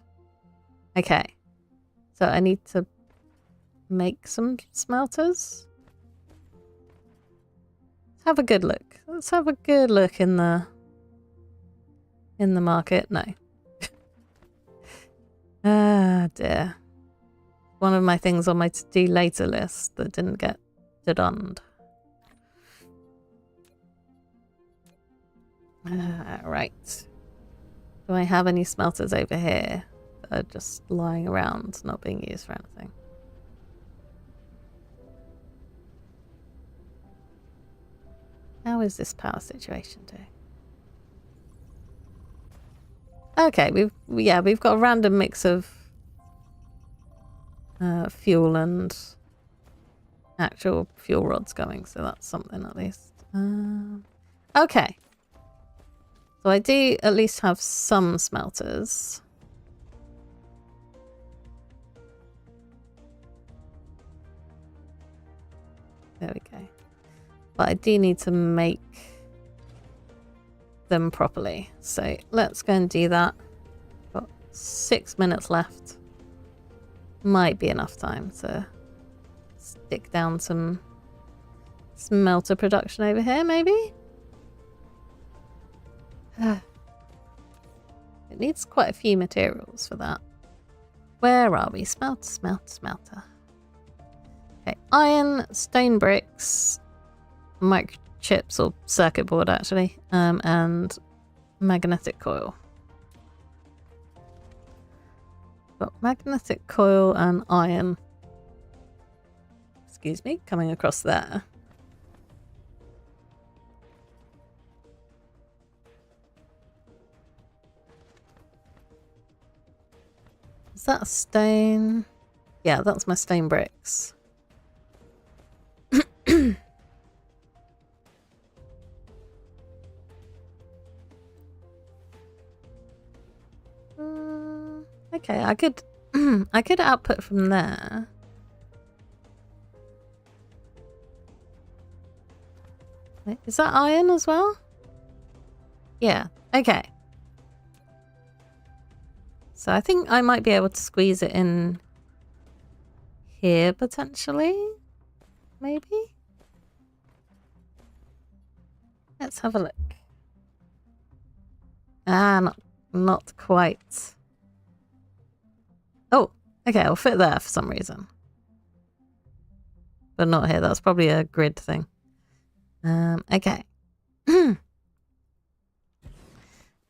Okay. So I need to make some smelters. Let's have a good look. Let's have a good look in the market. No. Ah, dear. One of my things on my to-do later list that didn't get done. Right. Do I have any smelters over here that are just lying around, not being used for anything? How is this power situation doing? Okay, we've got a random mix of fuel and actual fuel rods going, so that's something at least. Okay. So I do at least have some smelters. There we go. But I do need to make them properly. So let's go and do that. Got 6 minutes left. Might be enough time to stick down some smelter production over here, maybe? It needs quite a few materials for that. Where are we? Smelter. Okay, iron, stone bricks, microchips or circuit board actually, and magnetic coil. Got magnetic coil and iron. Excuse me, coming across there. Is that a stone? Yeah, that's my stone bricks. Okay, I could I could output from there. Wait, is that iron as well? Yeah, okay. So I think I might be able to squeeze it in here potentially. Maybe? Let's have a look. Ah, not quite. Oh, okay, I'll fit there for some reason. But not here, that's probably a grid thing. Okay.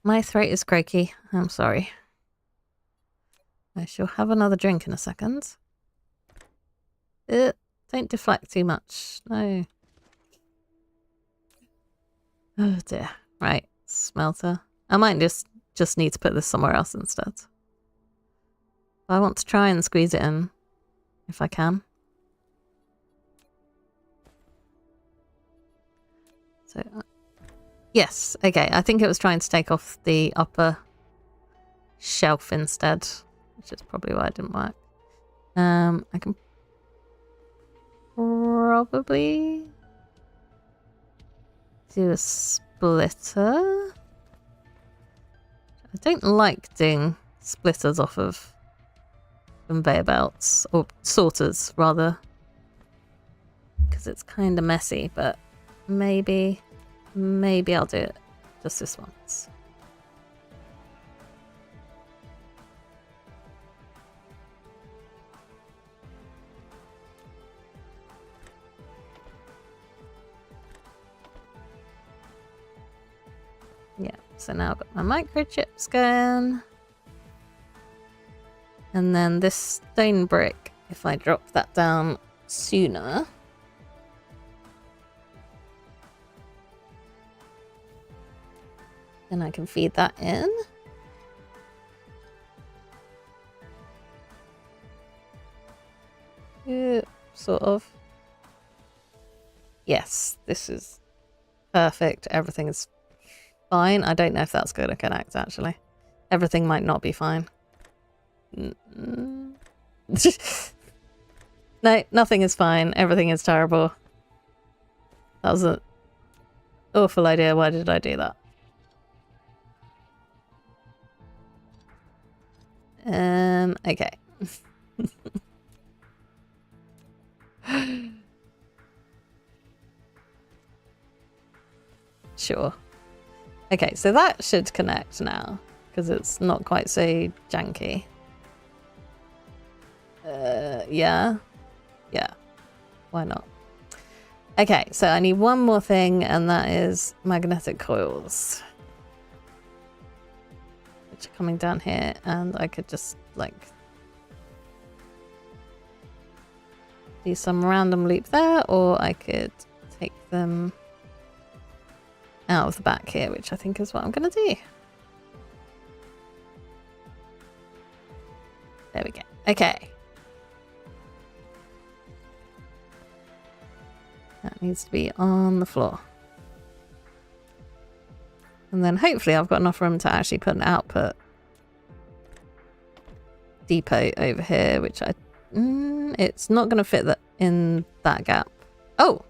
My throat is croaky, I'm sorry. I shall have another drink in a second. Don't deflect too much, no. Oh dear. Right, smelter. I might just need to put this somewhere else instead. I want to try and squeeze it in, if I can. So, yes, okay. I think it was trying to take off the upper shelf instead, which is probably why it didn't work. I can probably do a splitter. I don't like doing splitters off of conveyor belts, or sorters rather, because it's kind of messy, but maybe I'll do it just this once. Yeah, so now I've got my microchips going. And then this stone brick, if I drop that down sooner. Then I can feed that in. Sort of. Yes, this is perfect. Everything is fine. I don't know if that's going to connect, actually. Everything might not be fine. No, nothing is fine. Everything is terrible. That was an awful idea. Why did I do that? Okay. Sure. Okay, so that should connect now, because it's not quite so janky. Yeah. Yeah. Why not? Okay, so I need one more thing, and that is magnetic coils. Which are coming down here, and I could just, like, do some random loop there, or I could take them out of the back here, which I think is what I'm going to do. There we go. Okay. That needs to be on the floor. And then hopefully I've got enough room to actually put an output depot over here, which it's not going to fit that in that gap. Oh!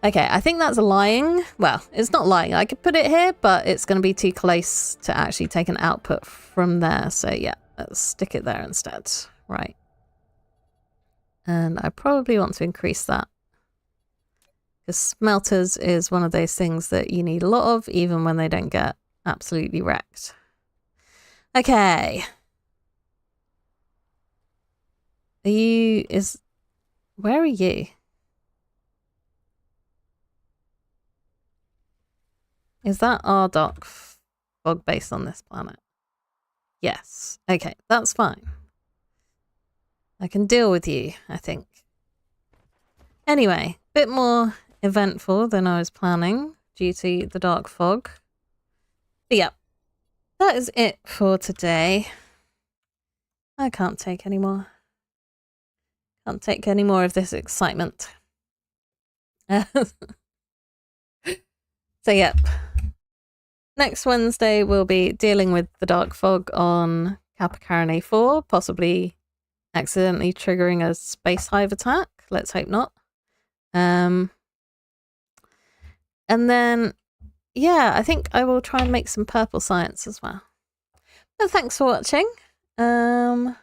Okay, I think that's lying. Well, it's not lying. I could put it here, but it's going to be too close to actually take an output from there. So yeah, let's stick it there instead. Right. And I probably want to increase that, because smelters is one of those things that you need a lot of, even when they don't get absolutely wrecked. Okay. Where are you? Is that our dark fog base on this planet? Yes. Okay, that's fine. I can deal with you, I think. Anyway, bit more eventful than I was planning due to the dark fog. But yeah, that is it for today. I can't take any more. Can't take any more of this excitement. So, yep. Next Wednesday, we'll be dealing with the Dark Fog on Kappa Carinae 4, possibly accidentally triggering a space hive attack. Let's hope not. And then, yeah, I think I will try and make some purple science as well. But thanks for watching. I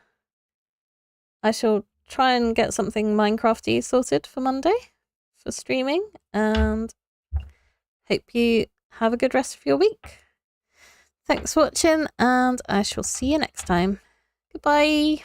shall try and get something Minecrafty sorted for Monday for streaming, and hope you have a good rest of your week. Thanks for watching, and I shall see you next time. Goodbye.